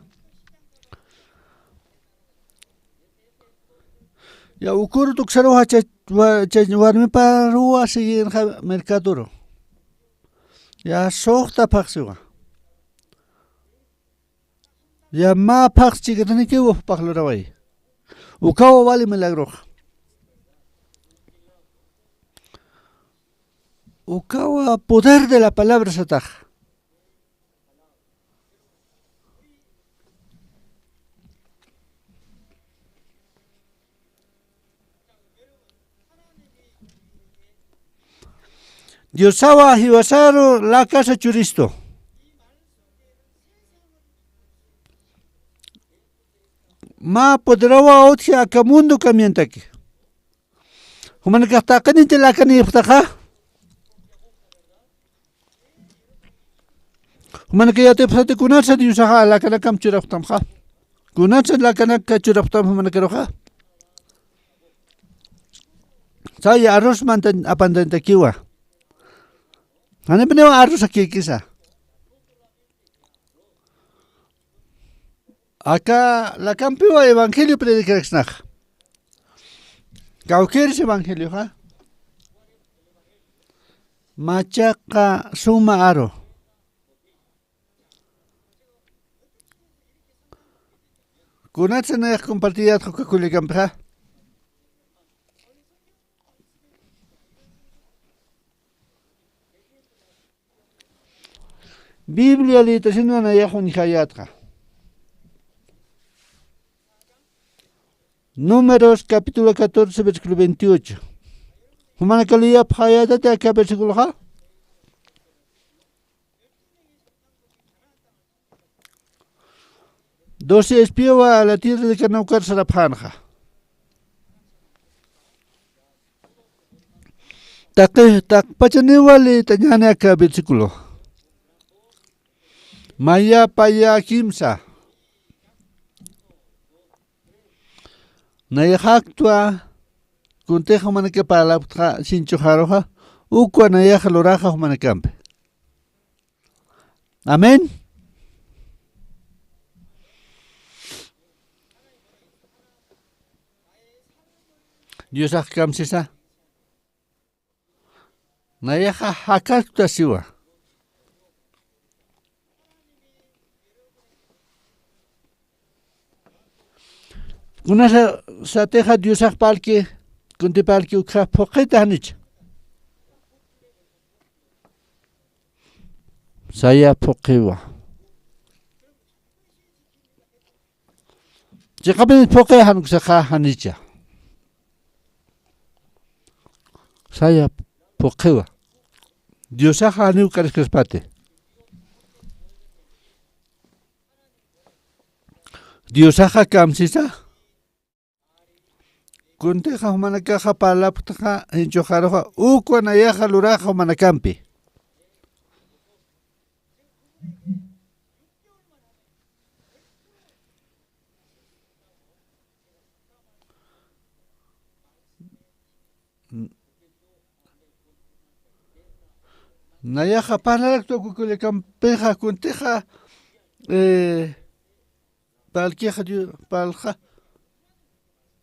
Ya ukuru tuksaro hacha warmi parua sigin mercadoro. Ya sohta paxiwa. Ya ma pax chigatani que wo paxloraway. Ukawa wali milagro. Ukawa poder de la palabra sataj. Diosawa hiwasaro la casa churisto. Ma poderawa otja kamundo kamientaki. Human kahtakan inte la kani ftaka. Human kaya te psate kunatsa diusaha la kana kam churaftam kha. Kunatsa la kana ka churaftam human karoha. Saya arroz mantan apandan takiwa. Ane penewa arroz aquí kisa. Acá la campeona evangelio predicaxnaj. Cauqueres evangelio, ¿ja? Machaca suma aro. Kunatsa compartida con campeja. Biblia literación na yahun hayatra. Números capítulo 14 versículo 28. Humana calidad hayata te acá versículo ha. Doce espió a la tierra de Canaucar Sarapanja. Tak pachaniwali tanyane acá versículo. Maya paya kimsa. Nayahaktua kunteja manaka palaptra sinchujaroja ukwa nayaja loraja manakampe. Amén. Dios akamsisa. Nayaja hakakta siwa. Kuna sa teja Dios akpalki kunti palki ukha poqita hanich. Saya poqiwa. Jikabi poqe hanuk sakha hanicha. Saya poqiwa. Dios hanu kariskespate. Dios kamsisa. Kunteja manakaja palaptaja hinchojaroja ukwa nayaja luraja manakampi. Nayaja panalakto kukule kampeja kunteja palqueja palja.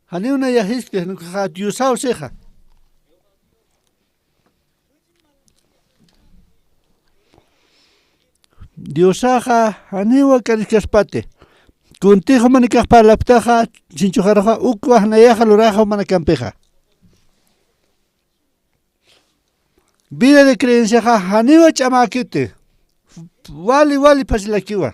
Hani una yahiske nuka diosao seja. Diosaja haniwa kariskaspate. Kuntijo manikaj palaptaja sinchujaroja ukwa nayaja luraja manakampeja. Vida de creencia ja haniwa chamakite. Wali pasilakiwa.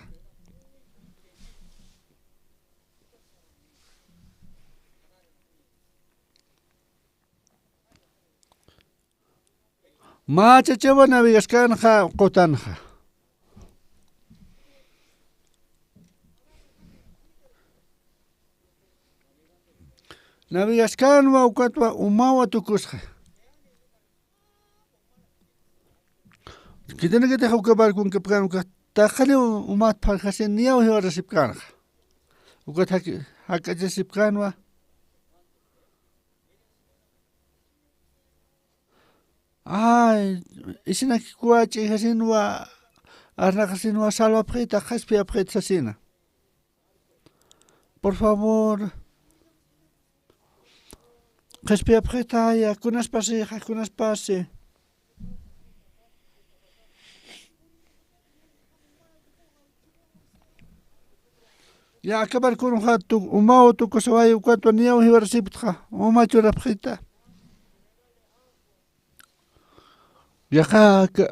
Macha chewa navigaskanja qotanja. Navigaskanwa ukatwa umawa tukusja. Kitene que te jauka barkun que plan ka tajale umat parjasen niau hora sipkanja. Ukat hakaje sipkanwa. Ay, isina kuache hasinwa arna hasinwa salva preta haspia preta sina. Por favor. Haspia preta ya kunas pase. Ya acabar con un jato, un mao tu cosa vaya cuanto niau hora siptra, un macho la preta. Ya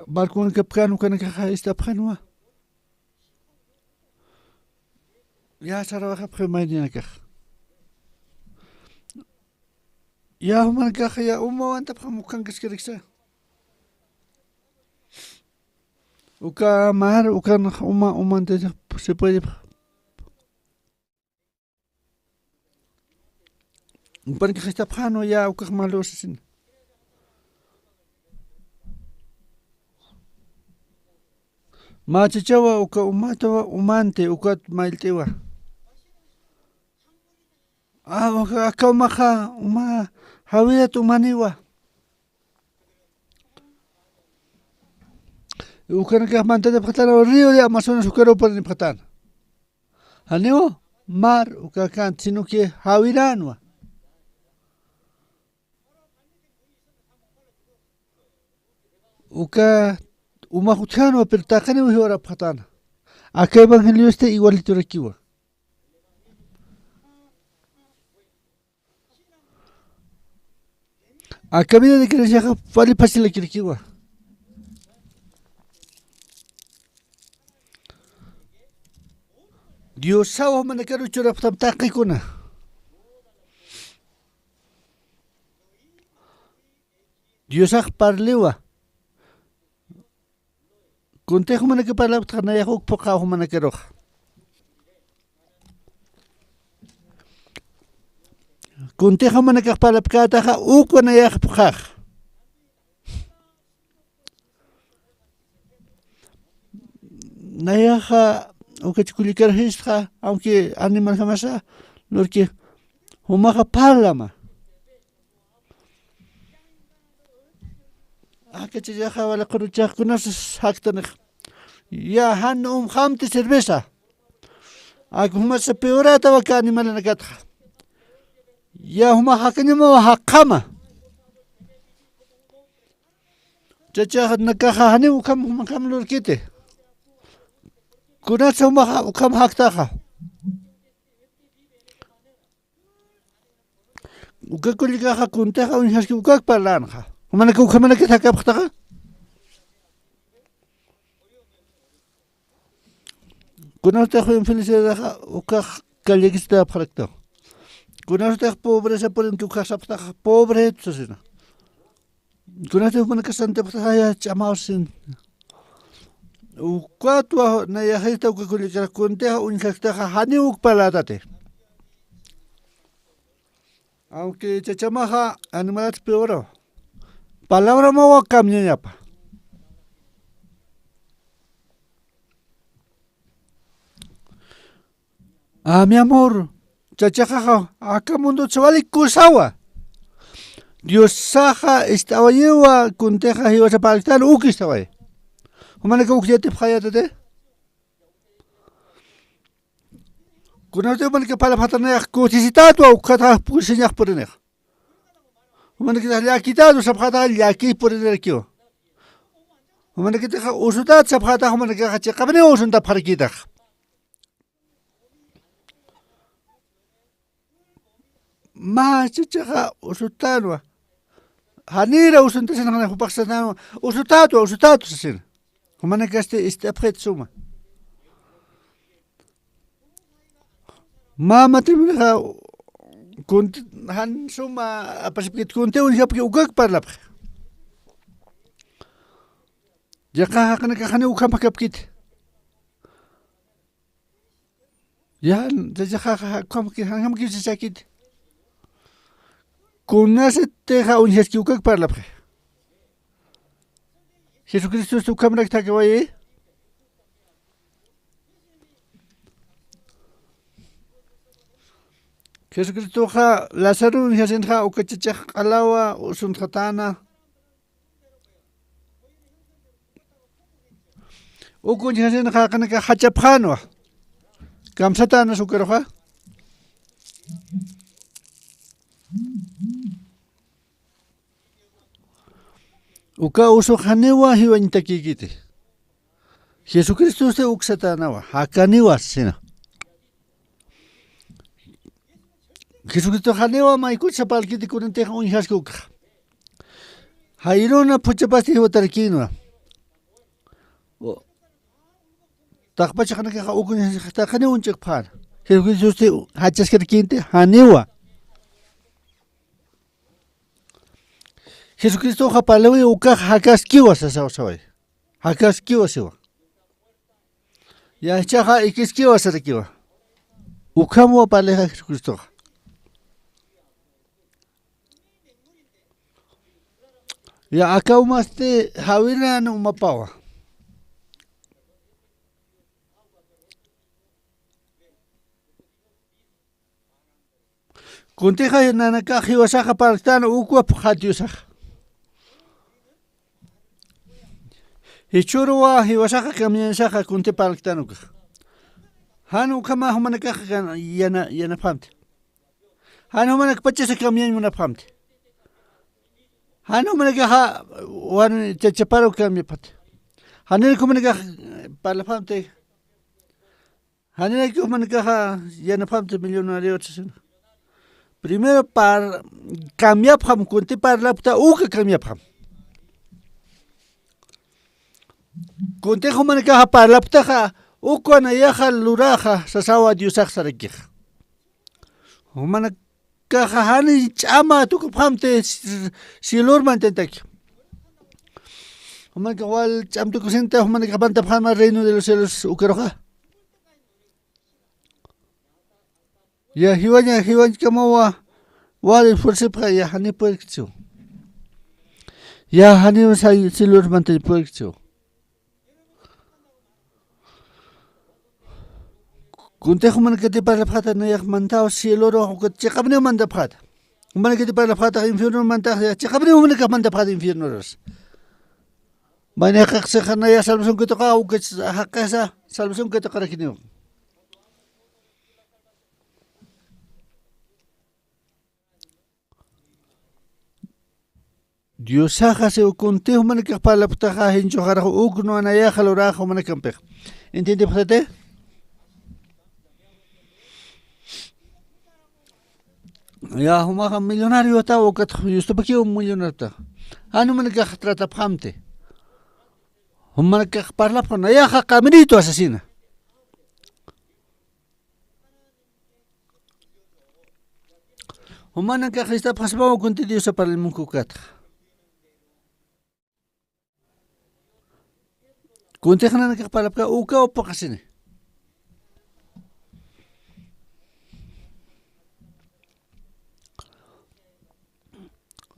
balkon que prano que naja esta pranoa. Ya saraja premaña que. Ya man caja ya umo anta pramukan que skiriksa. Uka mar ukan uma antes se puede. Un pan que está prano ya uka malos sin. Machachawa uka umatawa umante ukat mailtewa. Uka akaumaja uma hawida tumaniwa. Uka nakamanta de patana río de Amazonas ukaro por ni patana. Haneo mar uka kan sino que hawiranwa. Uka umahutjano pero takane hora patana. Acá evangelio este igualito requiwa. Acá vida de creencia vale fácil que requiwa. Dios sawa manakaru chura tamtaki kuna. Dios parlewa. Kuntejo manake palaptra nayahuk pokaho manakeroj. Kuntejo manake palapkataja ukwa nayah pokaj. Nayaja ukachikulikar histra aunque animal jamasa porque humaja palama. hakachillaja wala quruchaqkunas haqtanaq ya han hamti cerveza humasa peorata waka animalanakatqa ya huma hakañama haqqama chachaqa nakaqa hani ukam lurkite kunasa huma ukam haqtaqa ukakullikaqa kuntaqa unhashki ukak parlanaqa humanaka ukamanakita hakapaqtaqa kunasta felicidad ukak kallikista parakta kunasta pobreza por en tu casa pobre tosina kunasta humanaka santa haya chamaosin ukatwa na yahita ukakullika kuntaqa unhashtaqa hani ukpalatate aunque chachamaja animales peor palabra mawa camñapa mi amor chachaja acá mundo chavali kusawa Dios saja estaba lleva kunteja y vas a palestar uki estaba humana que ukjete phayate kunate humana que pala patane kutisitatu ukata pusiñak porene humana que ya quitado sabjata ya ki porene kio humana que teja usutat sabjata humana que hache qabne usunda parkita ma chichaga usutanwa hanira usunta senana hupaksana usutatu sen humana que este apret suma mama timina kunt han suma apasipkit kunte un yapki ukak parlap jaka kana kana ukam pakapkit yan jaka kamki hamki sakit kunase teja un yaski ukak parlap Jesucristo su cámara que vaya Jesucristo ha Lázaro yasin ha ukachichaq alawa usun khatana ukun yasin ha kana ka hachaphanwa kamsatana sukaroha uka uso hanewa hiwantakikite Jesucristo se uksatanawa hakaniwa sina Jesucristo hanewa maikucha palkiti kunanteja unhashka ukha hayrona puchapasti hiwatarkinwa taqpacha hanaka ukun taqani unchik phana Jesucristo se hachaskarkinte hanewa Jesucristo hapalawi uka hakaskiwa sasawsaway hakaskiwa siwa ya chaja ikiskiwa sarakiwa ukamu paleja Jesucristo ya acá umaste hawira no mapawa kunteja nanaka hiwasaja paltano ukwa phatiusaja Hichurwa hiwasaja kamyansaja kunte paltano hanu kama humanaka yana pamte hanu humanaka pachesa kamyan muna pamte hanu manaka wan chachaparo kamyapat hanu kumanaka palapamte hanu kumanaka yana pamte millonario tsin primero par kamyapam kunte parlapta uka kamyapam kunte kumanaka parlapta uka na yaja luraja sasawa diusak sarakik humanaka kahani chama tu kupamte silor mantentaki human kawal cham tu kusenta human kapanta phama reino de los cielos ukeroja ya hiwan kamawa wal forse pra ya hani puerkcho ya hani sai silor mantel puerkcho kunte human que te para phata na yak mantao cielo ro ko chekabne manda phata human que te para phata infierno manta chekabne human que manda phata infierno ros Maneja se ya salvación que toca o que casa salvación que toca aquí no. Dios saja se contejo maneja para la putaja hincho jarajo ugno anaya jalorajo maneja pej. ¿Entiende usted? Ya humaja millonario ta o que yo estoy aquí un millonario ta. Anu maneja trata pamte. Humana que parla con ya caminito asesina. Humana que está pasando con Dios para el mundo cat. Kunti khana que para ka uka o pakasine.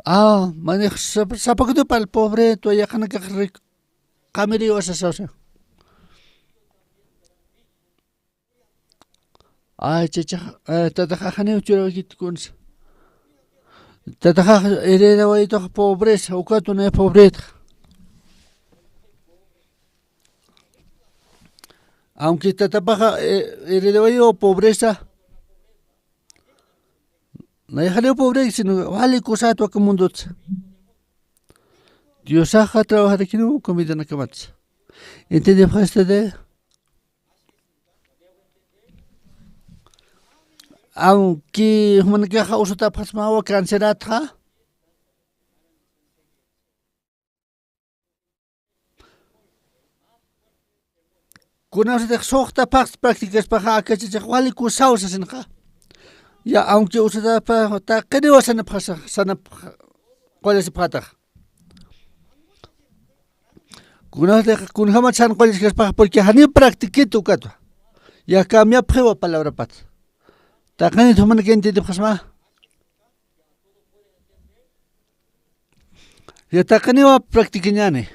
Mane sapakuto para el pobre to ya khana que kameri o asasausa. Chicha tata khane uchuro kit kuns. Tata hereda wa to pobreza uka to ne pobreza. Aunque te baja heredero pobreza, no dejaré pobreza, sino vale cosa tu que mundo. Dios saja trabajar aquí no comida na kamats. ¿Entiende usted? Aunque human que ha usado pasma o cancerata. Kuna se sohta prácticas para que se wali ku sausa sinha. Ya aunque usada para ta creo sana pasa sana cuál es pata. Kuna machan cuál es para porque hani practique tu cato. Ya cambia prueba palabra pat. Ta cani tu man que entiende pasma. Ya ta cani wa practique ñane.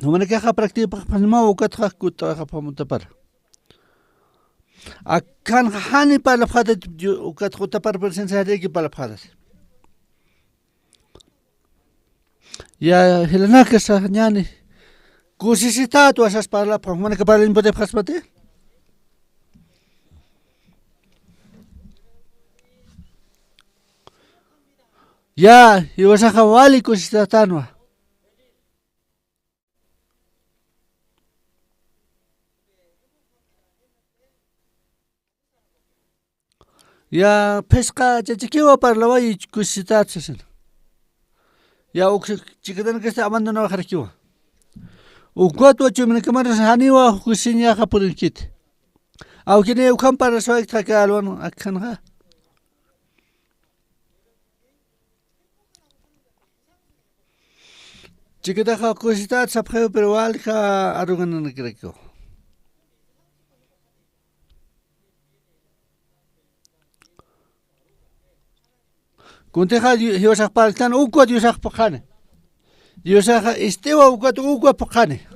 No me queja práctica para más o que trabaja para montar. Akan hani para la fada o que trabaja para presencia de aquí para la fada. Ya Helena que sa ñani. Cusisita tu asas para la para man que para el impote pasmate. Ya yo sa hawali cusisita tanwa. Ya pesca chiquiwa para la vaya cusita tsen. Ya o chiquitan que está abandonado jarkiwa. O cuatro chumen que maras haniwa cusinya ha por el kit. Aunque ne ukan para so extra que alwan akan ha. Chiquita ha cusita sapre pero alja arugan ne creo. Kunteja Dios partan uko Dios pakane. Dios estewa uko pakane.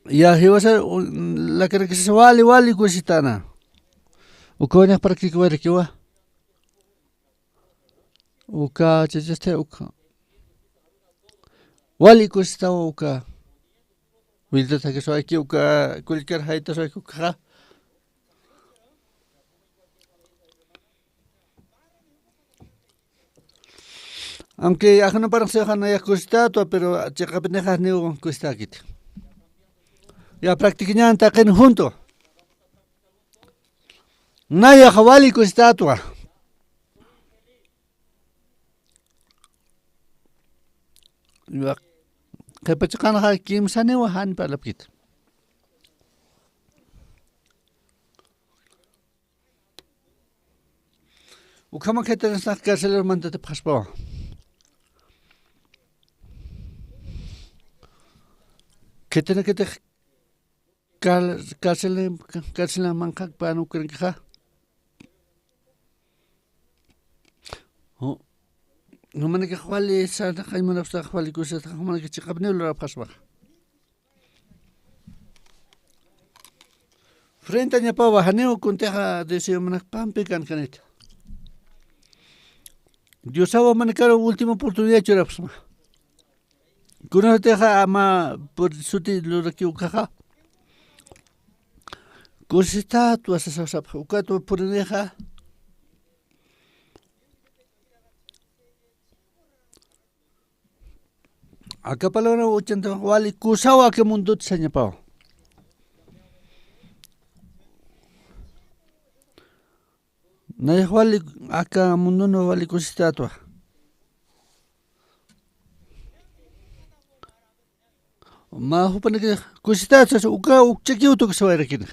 Ya Dios la que se wali kusitana. Uko na praktiku rekiwa. Uka cheste uka. Wali kusitawa uka. Wilta ta que so aquí uka cualquier haita so uka. Aunque ajeno para se han ya costado, pero chica pendejas ni un cuesta kit. Ya practican taken junto. Naya jawali costado. Ya que pechakan ha kim sane wa han para kit. Ukama que te nas cárcel manda te paspo. Que tiene que te cárcel manca para no creen que ja. No me que jwali sa ta kay mana sa jwali ko sa ta mana que chikab ne lo pasba. Frente a ñapaba haneo kunteja deseo manak pampe kan kaneta. Dios awa manakaro última oportunidad churapsma. Kuna teja ama por suti lo que ukaja. Cosita tu asasap ukato por deja. Acá palabra 80 wali kusawa que mundo tsanya pao. Na wali acá mundo no wali kusita tu. Ma hupana que kusita tu uka ukcheki uto que se va rekin.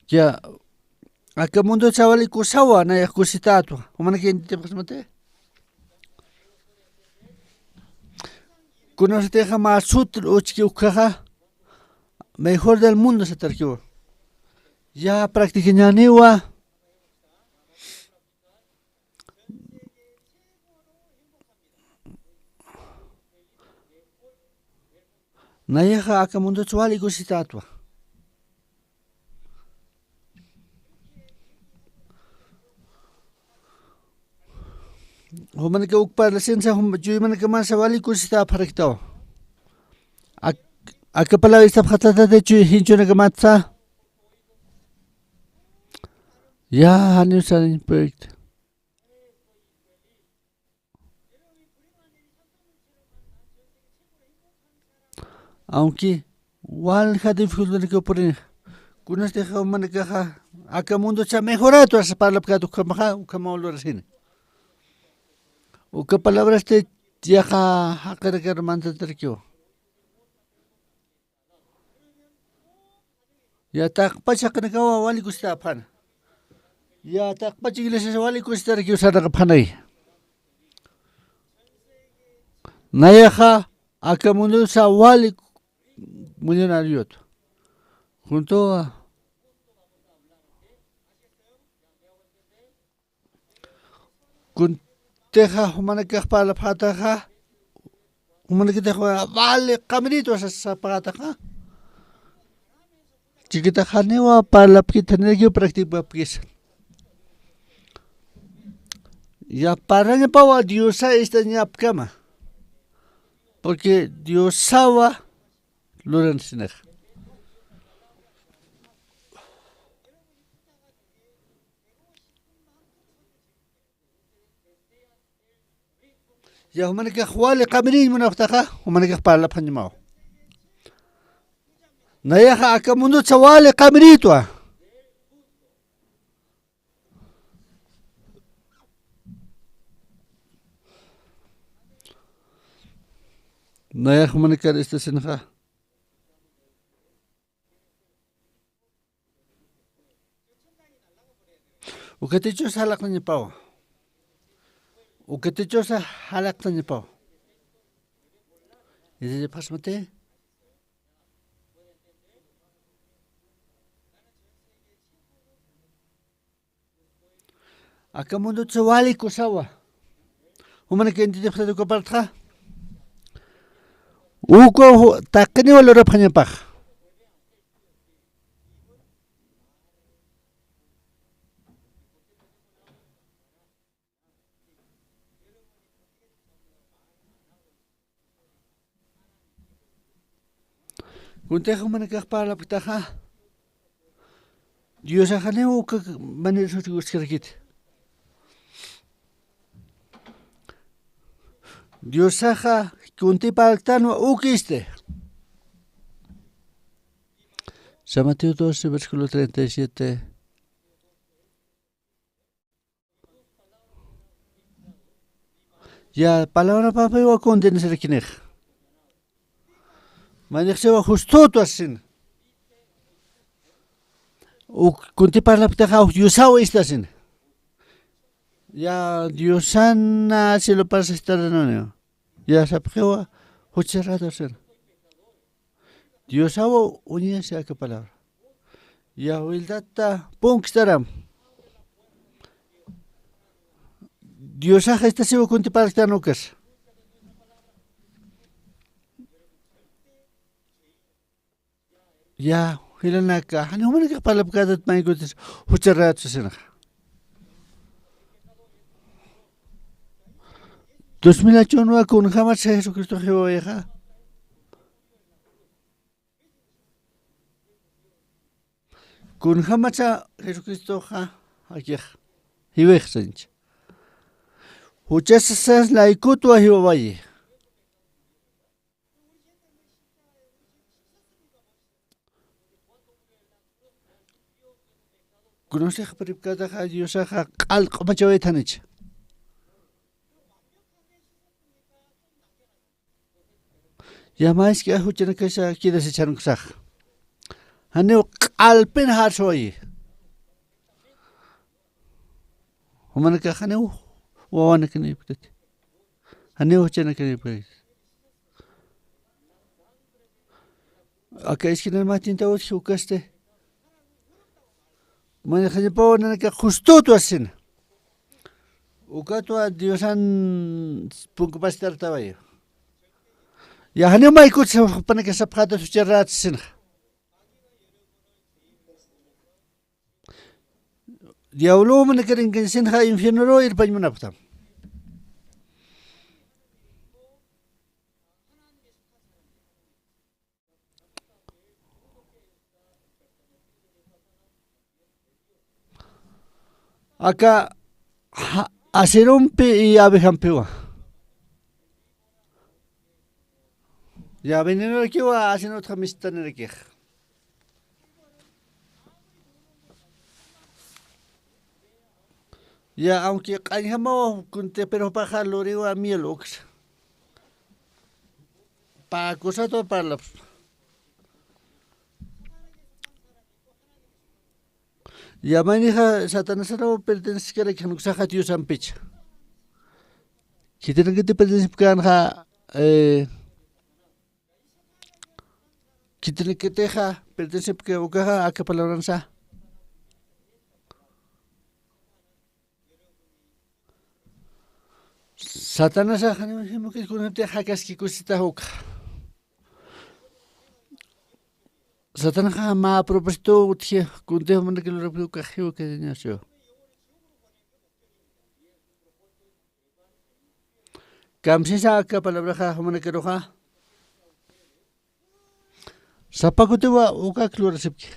Ya acá mundo chawali kusawa na kusita tu. Humana que te pasmate. Cuando se deja más útil o chiquiucaja, mejor del mundo se terquió. Ya practican niwa. Nayaja aka mundo chuali kusitatua. Humana que ukpa la sensa yo mana que más vali kusita parectao. Aka pala esta patata de chu hinchuna que matza. Ya hanyu sanin perfect. Aunque wal ha dificultad que poner. Kunas deja humana que aka mundo cha mejorado asa para la pecado kama lo recién. O qué palabras te yaja hakar manta terkio. Ya tak pacha kana kawa wali kusta pan. Ya tak pacha iglesia wali kusta terkio sana panai. Nayaja akamundo sa wali millonario. Junto a teja humana que para la pataja humana que teja vale caminito esa pataja chiquita janewa para la que tener yo práctica pues ya para ne pawa diosa esta ni apkama porque Dios sawa loran sinaj ya humana que juale caminí mana utaja humana que para la panimao nayaja aka mundo chawale caminito nayaja humana que este sinja o que te echas a la coña pao o que te echas a la coña pao y de pasmate acá mundo chawali kusawa humana que enti de ko partra uko takni wala rapanya pa kunteja humana que para la pitaja Dios ajane o que manera su tiguskerkit Dios aja kunti paltano ukiste. San Mateo 12, versículo 37. Ya palabra papa iba con tener ser kinej. Manik se va justo tu asin. O kunti parla ptaja yusao istasin. Ya Diosana si lo pasa estar no. Ya sabjewa hucherado ser. Diosao unia sea que palabra. Ya wildata punkstaram. Diosaja esta se va kunti para estar no kas. Ya, hilanaka, ano man nakapalapkadat may gutis, hucharat sa sinaka. 2008 wa kun hamat sa Jesucristo Jehová. Kun hamat sa Jesucristo ha, akih, hiwek sanch. Huchasas la ikutwa Jehová. Conoce a Peripkata Diosa al Comachavetanich. Llamáis que escuchan que se quiere echar un saj. Haneo alpen harsoy. Humanaka haneo, Wawanakanipt. Haneo Chanakanipt. Acá es que no matin tawat hukaste. Man khanipo nanaka justo tu asin. Ukato diosan pungpastar tawayo. Ya hanyo mai kut sa panaka sapkhata sucharat sin. Diablo man karing sin ha infierno ir panyunaptam. Acá aserompe y abejampeva. Ya veneno aquí va hacen otra amistad en el que. Ya aunque cañamo kunte pero paja lorigo a miel ox. Pa cosa todo para la. Ya maneja Satanás no pertenece que no saca tío Sampich. Que tienen que te pertenece que anja que tiene que teja pertenece que boca a que palabranza. Satanás a no que con teja que cosita hoca. Satanás ma propósito que kunte man que lo repito que tenía yo. Kamsisa ka palabra ka man que roja. Sapakutewa uka klorasipki.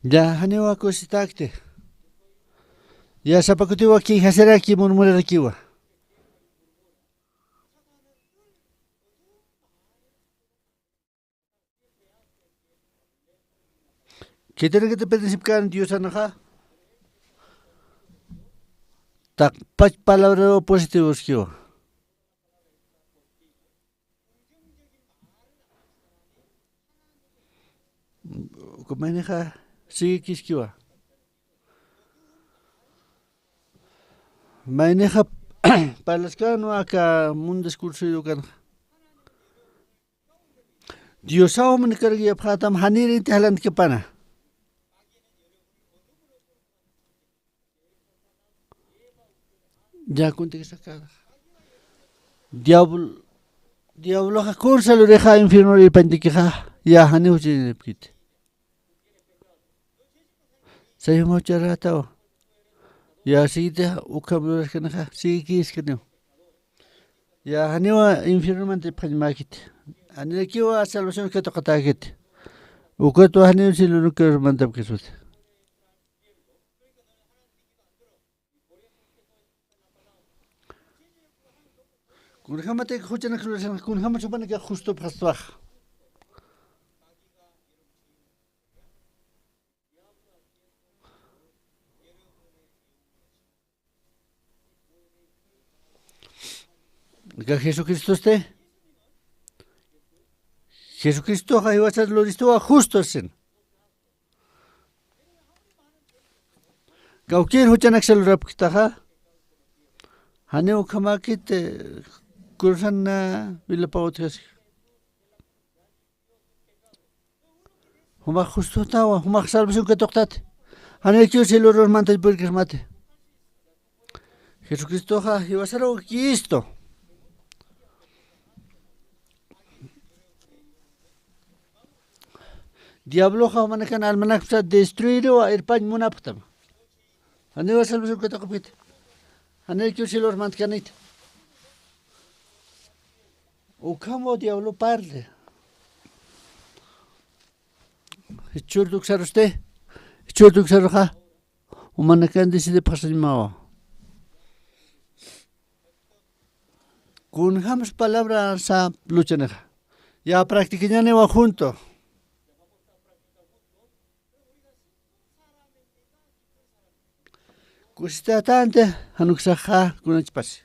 Ya hanewa kositakte. Ya sapakutiwa ki hasera ki murmura kiwa. ¿Qué tiene que te participar Dios anaja? Tak pach palabra positivos kiwa. Kumaneja sigue kiskiwa. Maneja palascano acá un discurso educan. Dios aum ne kargi aphatam haniri talant ke pana. Ya kunti sacada. Diablo ha cursa lo deja infierno y pandiqueja. Ya hani uchi pit. Sai mo charata. Ya sita ukablo kana si kis kana. Ya hani wa infierno man te panmakit. Ani kiwa salvación que toqatakit. Ukato hani uchi lo que mandab kesut. Kun hamate khuchana khlusan kun hamat chupana que justo pastwaj. ¿Que Jesucristo esté? Jesucristo ha ido a ser lo listo justo sin. Gauquien huchanak sel rap kitaha. Haneo kamakit kursan na vila pautres. Humak justo tawa, humak salvación que toctate. Hanel que se lo romanta y por que mate. Jesucristo ha iba a ser o Cristo. Diablo ha manakan almanak sa destruir o irpan munaptam. Hanel salvación que tocate. Hanel que se lo romanta canit. O camo diablo parle. Churduk saruste. Churduk saruja. Umanakan decide pasar mawa. Con jamás palabras a luchaneja. Ya practican va junto. Custa tante anuksaja con espacio.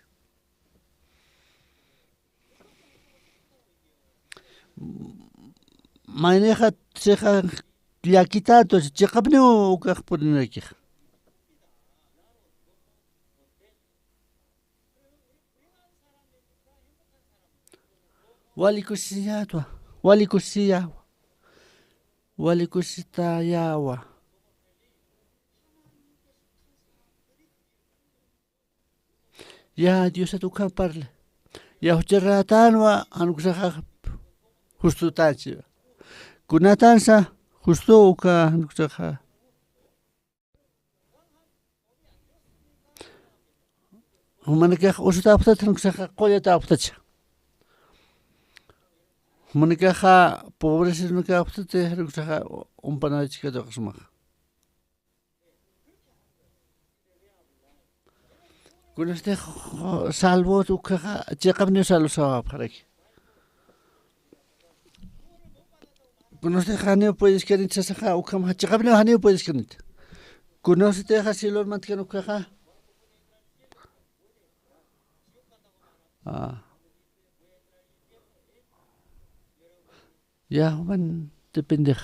Maneja seja ya quitado, checapne o cajporinaki. Walikusiyawa, walikusiyawa, walikusitayawa. Ya Dios a tu camparle. Ya hucheratanwa anuksaja justo tanchi. Kunatansa justo uka anuksaja. Humanakaj usuta aptat anuksaja koyata aptacha. Humanakaja pobres nunca aptate anuksaja umpanachika dokasmaja. Con este salvo tu caja, checapne salvo para aquí. Con este janeo puedes que ni chasaja o cama, checapne janeo puedes que ni. Con este deja si los mantiene caja. Ya, man, depende.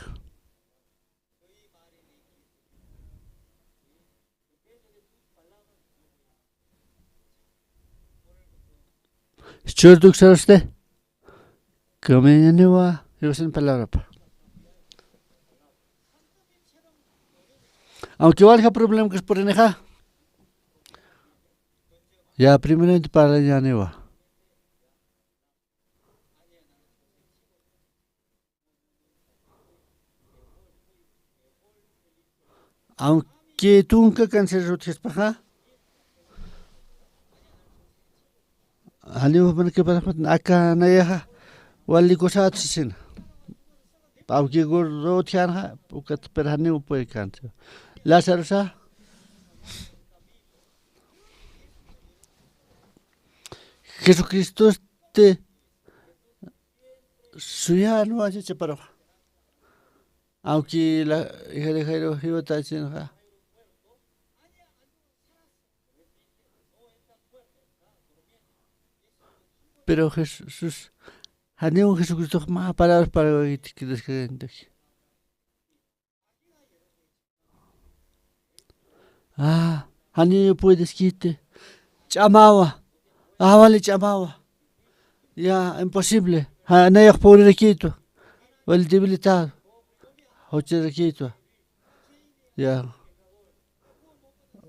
Churduk saruste. Kamenewa, es en palabra. Aunque valga problema que es por eneja. Ya primeramente para ya newa. Aunque tú nunca canceles otras paja. Haliu man ke para aka nayaha wali kosat sin. Aunque gordo tianha ukat per haniu puede cantar. Lazarus Jesucristo te suya no hace separado. Aunque la hija de Jairo iba a decir, pero Jesús, Haneu Jesucristo más palabras para que descreen. Haneu puedes quite, chamawa, vale chamawa, ya imposible, Haneu pobre quito, el debilitado. Hoche quito. Ya.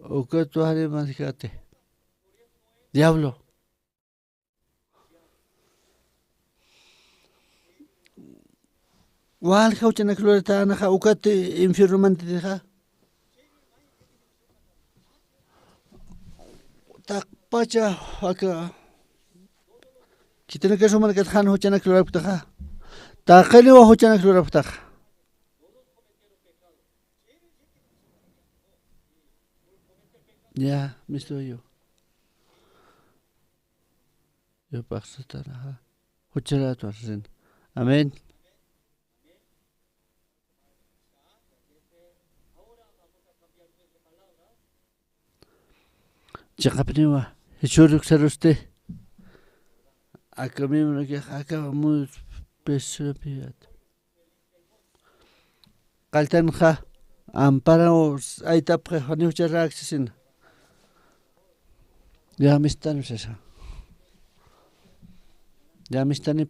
O que tú haré más fíjate. Diablo. Wal hoche na cloreta na ha ukate infirmante deja. Tak pacha aka. Kitene que somar que han hoche na cloreta. Ta khali wa hoche na cloreta. Ya, me estoy yo. Yo paso taraha. Hochera tu asen. Amén. Chakapniwa, echuruk saruste. Akamim que acabamos pesupiat. Kaltanha, amparaos, aitapre, honiuchera accesin. Ya me están esa. Ya me están y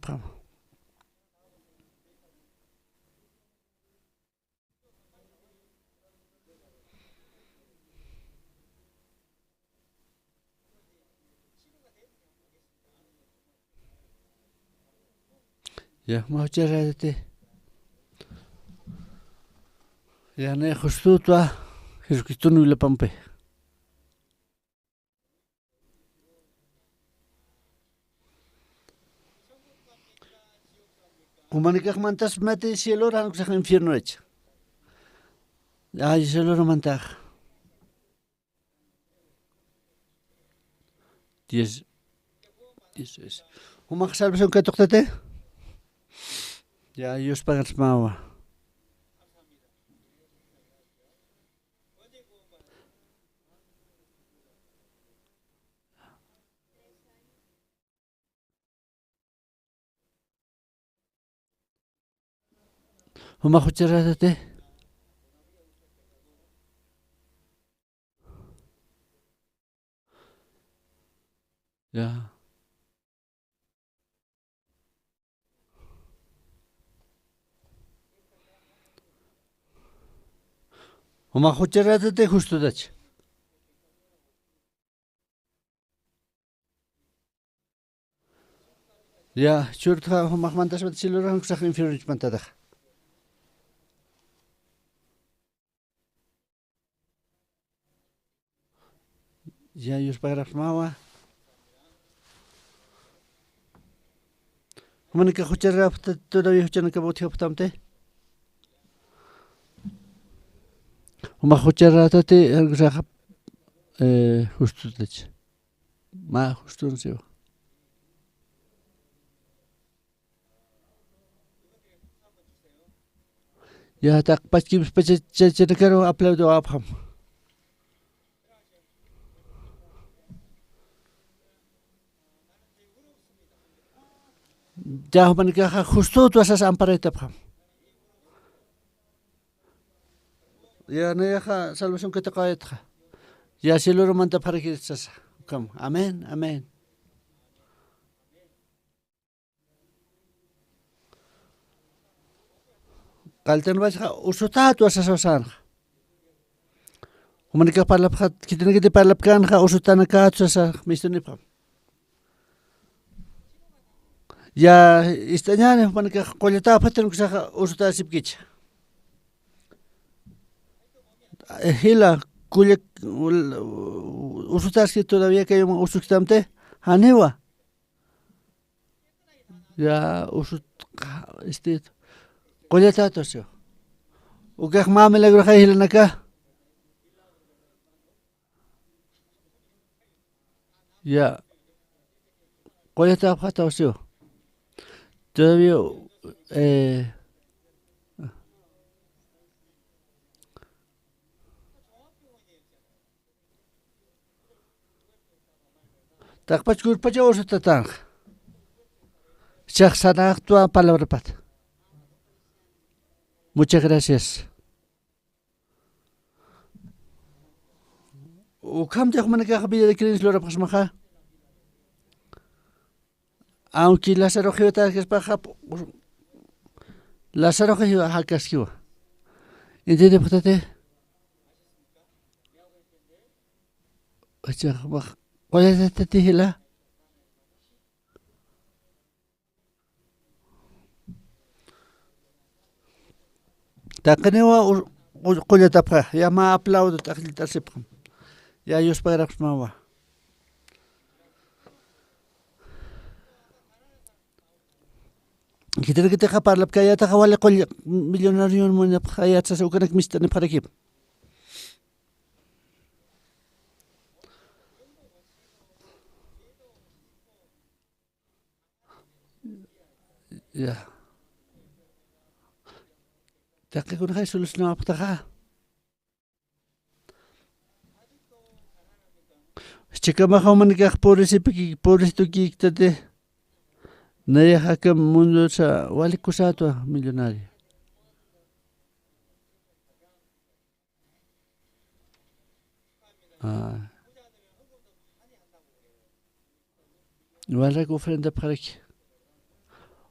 Ya, muchas gracias. Ya, ne justo tú a Jesucristo no le pampe. Humanica mantas mete cielo ran que infierno hecho. Ay, cielo no manta. 10 es. Humac salvación que tocate. Ya, ellos pagan mawa. Humac hucharatate. Ya. Humac hucharatate justo dach. Ya, churta humac mantas mete cielo ran que infierno mantada. Ya, ellos pagan mawa. Humanica huchara todavía huchana que bote optamte. Humac hucharatate justo dach. Ma justo no sé. Ya, tak paski pacha caro aplaudo abham. Ya, humanica justo tú asas ampareta abham. Ya, no ya salvación que te caeta. Ya, si lo romanta para que estás. Amén, amén. Kalten vas usuta tu asas osan. Humanica parlap kita kita parlap kan usutana ka tu asas mistuni pam. Ya, istañane humanica coleta paten que usuta sipkich. Hila kulik usutas que todavía que yo usuktamte haniwa. Ya usut coleta tosio. Ukak mame la groja hila naka. Ya coleta pata osio. Todavía takpach kurpacha usutatang. Chak tua palabra pat. Muchas gracias. Ukam jak manaka kabida de creencia lora pasmaja. Aunque Lázaro Giota que es baja Lázaro Giota hakaskiwa. Entiende patate. Ocha bak. ¿Cuál es esta tijela? Takanewa kuya tapka. Ya ma aplaudo takil tasipam. Ya ellos para mawa. Kita kita parlap kaya takawala kol milyonaryo mo na kaya sa ukanak mista na parakip. Ya. Taki ko na kayo solusyon na apataka. Chika makaman kak polis tu kiktate. Naya hakam mundo sa walik ko sa ito milyonaryo. Wala ko ofrenda parak.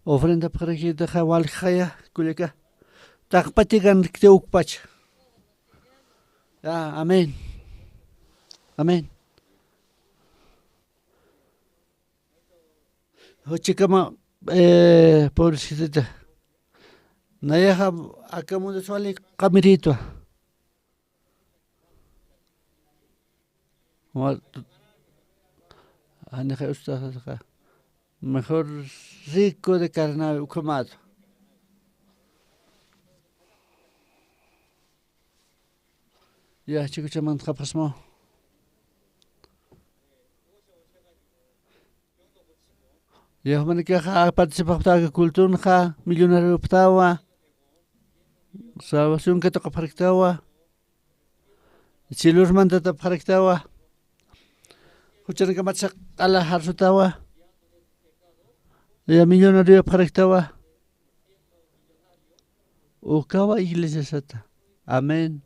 Ofrenda parak ito ka walik kaya kulika. Takpatigan kte ukpach. Ya, amen. Amen. Chika pobrecita. Nayaha acá mundo suali camirito. Mejor rico de carnaval ucamado. Ya chicos chaman kapasmo. Ya man que participar de cultura millonario ptawa. Salvación que toca pariktawa. Chilur manda ta pariktawa. Huchan que matsak ala harsutawa. Ya millonario pariktawa. Ukawa iglesia sata. Amén.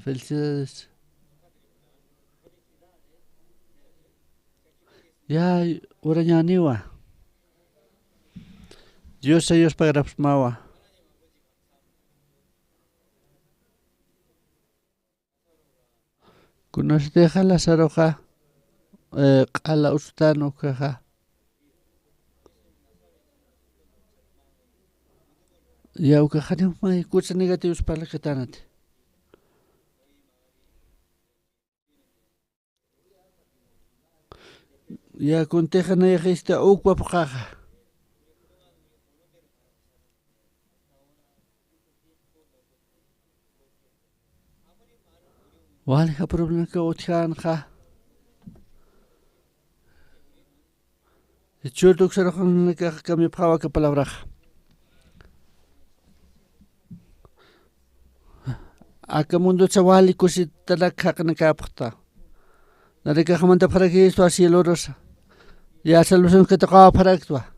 Felicidades. Ya uranyaniwa. Dios ellos para mawa. Kunos deja la saroja a la ustano caja. Ya ucaja no mai cosas negativas para la catanate. Ya conteja na esta ukwa caja. Wala ka problema ka utyan ka. Ichurtuk sa kung kami pawa ka palabra. Aka mundo sa wali ko si talakha ka nakapakta. Narika ka manda para kisto así loros. Ya salvación que tocaba para actuar.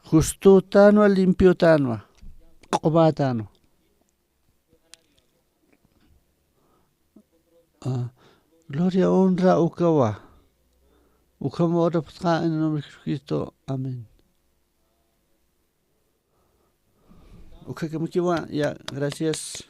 Justo tano limpio tano. Kobatano. Gloria, honra, ukawa. Ukama ora en el nombre de Cristo. Amén. Ukakamukiwa, ya, gracias.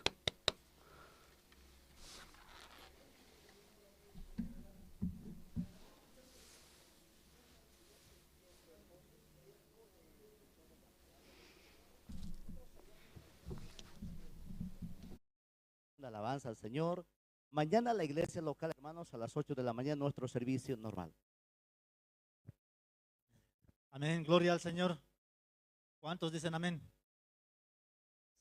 La alabanza al Señor. Mañana la iglesia local, hermanos, a las 8 de la mañana, nuestro servicio normal. Amén, gloria al Señor. ¿Cuántos dicen amén?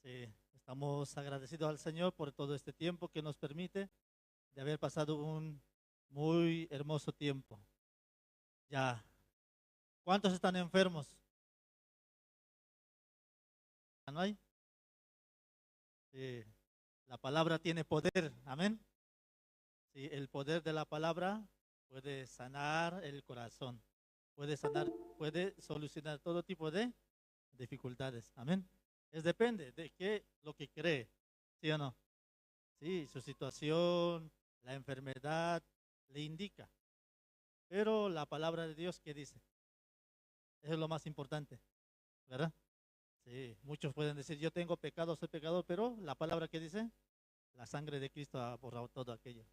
Sí, estamos agradecidos al Señor por todo este tiempo que nos permite de haber pasado un muy hermoso tiempo. Ya, ¿cuántos están enfermos? ¿No hay? Sí, la palabra tiene poder, amén. Sí, el poder de la palabra puede sanar el corazón, puede sanar, puede solucionar todo tipo de dificultades, amén. Depende de qué lo que cree, ¿sí o no? Sí, su situación, la enfermedad le indica, pero la palabra de Dios, ¿qué dice? Eso es lo más importante, ¿verdad? Sí, muchos pueden decir, yo tengo pecado, soy pecador, pero la palabra que dice, la sangre de Cristo ha borrado todo aquello,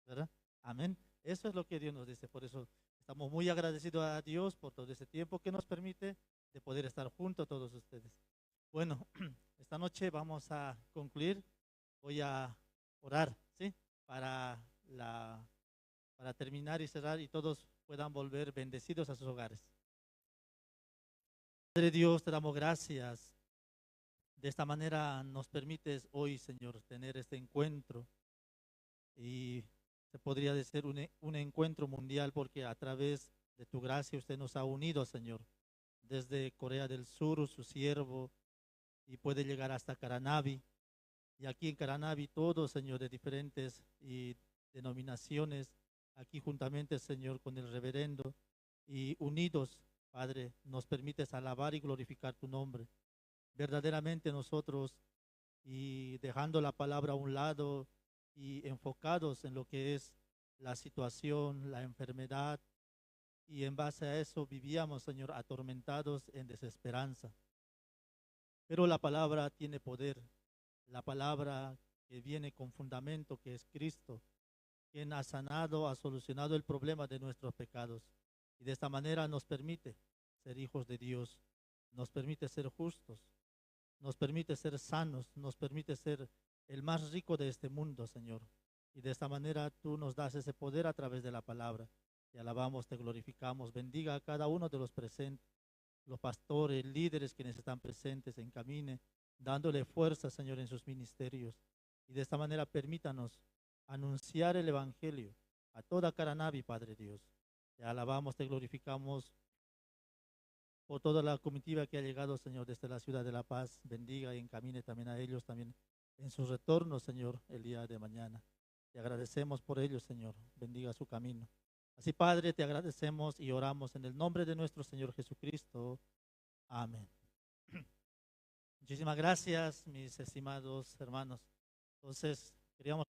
¿verdad? Amén. Eso es lo que Dios nos dice, por eso estamos muy agradecidos a Dios por todo ese tiempo que nos permite de poder estar juntos todos ustedes. Bueno, esta noche vamos a concluir, voy a orar, ¿sí? Para terminar y cerrar y todos puedan volver bendecidos a sus hogares. Padre Dios, te damos gracias. De esta manera nos permites hoy, Señor, tener este encuentro. Y se podría decir un encuentro mundial porque a través de tu gracia usted nos ha unido, Señor. Desde Corea del Sur, su siervo, y puede llegar hasta Caranavi. Y aquí en Caranavi todos, Señor, de diferentes denominaciones, aquí juntamente, Señor, con el reverendo y unidos, Padre, nos permites alabar y glorificar tu nombre. Verdaderamente nosotros, y dejando la palabra a un lado y enfocados en lo que es la situación, la enfermedad, y en base a eso vivíamos, Señor, atormentados en desesperanza. Pero la palabra tiene poder, la palabra que viene con fundamento, que es Cristo, quien ha sanado, ha solucionado el problema de nuestros pecados. Y de esta manera nos permite ser hijos de Dios, nos permite ser justos, nos permite ser sanos, nos permite ser el más rico de este mundo, Señor. Y de esta manera tú nos das ese poder a través de la palabra. Te alabamos, te glorificamos. Bendiga a cada uno de los presentes, los pastores, líderes quienes están presentes, encamine, dándole fuerza, Señor, en sus ministerios. Y de esta manera permítanos anunciar el Evangelio a toda Caranavi, Padre Dios. Te alabamos, te glorificamos por toda la comitiva que ha llegado, Señor, desde la ciudad de La Paz. Bendiga y encamine también a ellos, también en su retorno, Señor, el día de mañana. Te agradecemos por ellos, Señor. Bendiga su camino. Así, Padre, te agradecemos y oramos en el nombre de nuestro Señor Jesucristo. Amén. Muchísimas gracias, mis estimados hermanos. Entonces, queríamos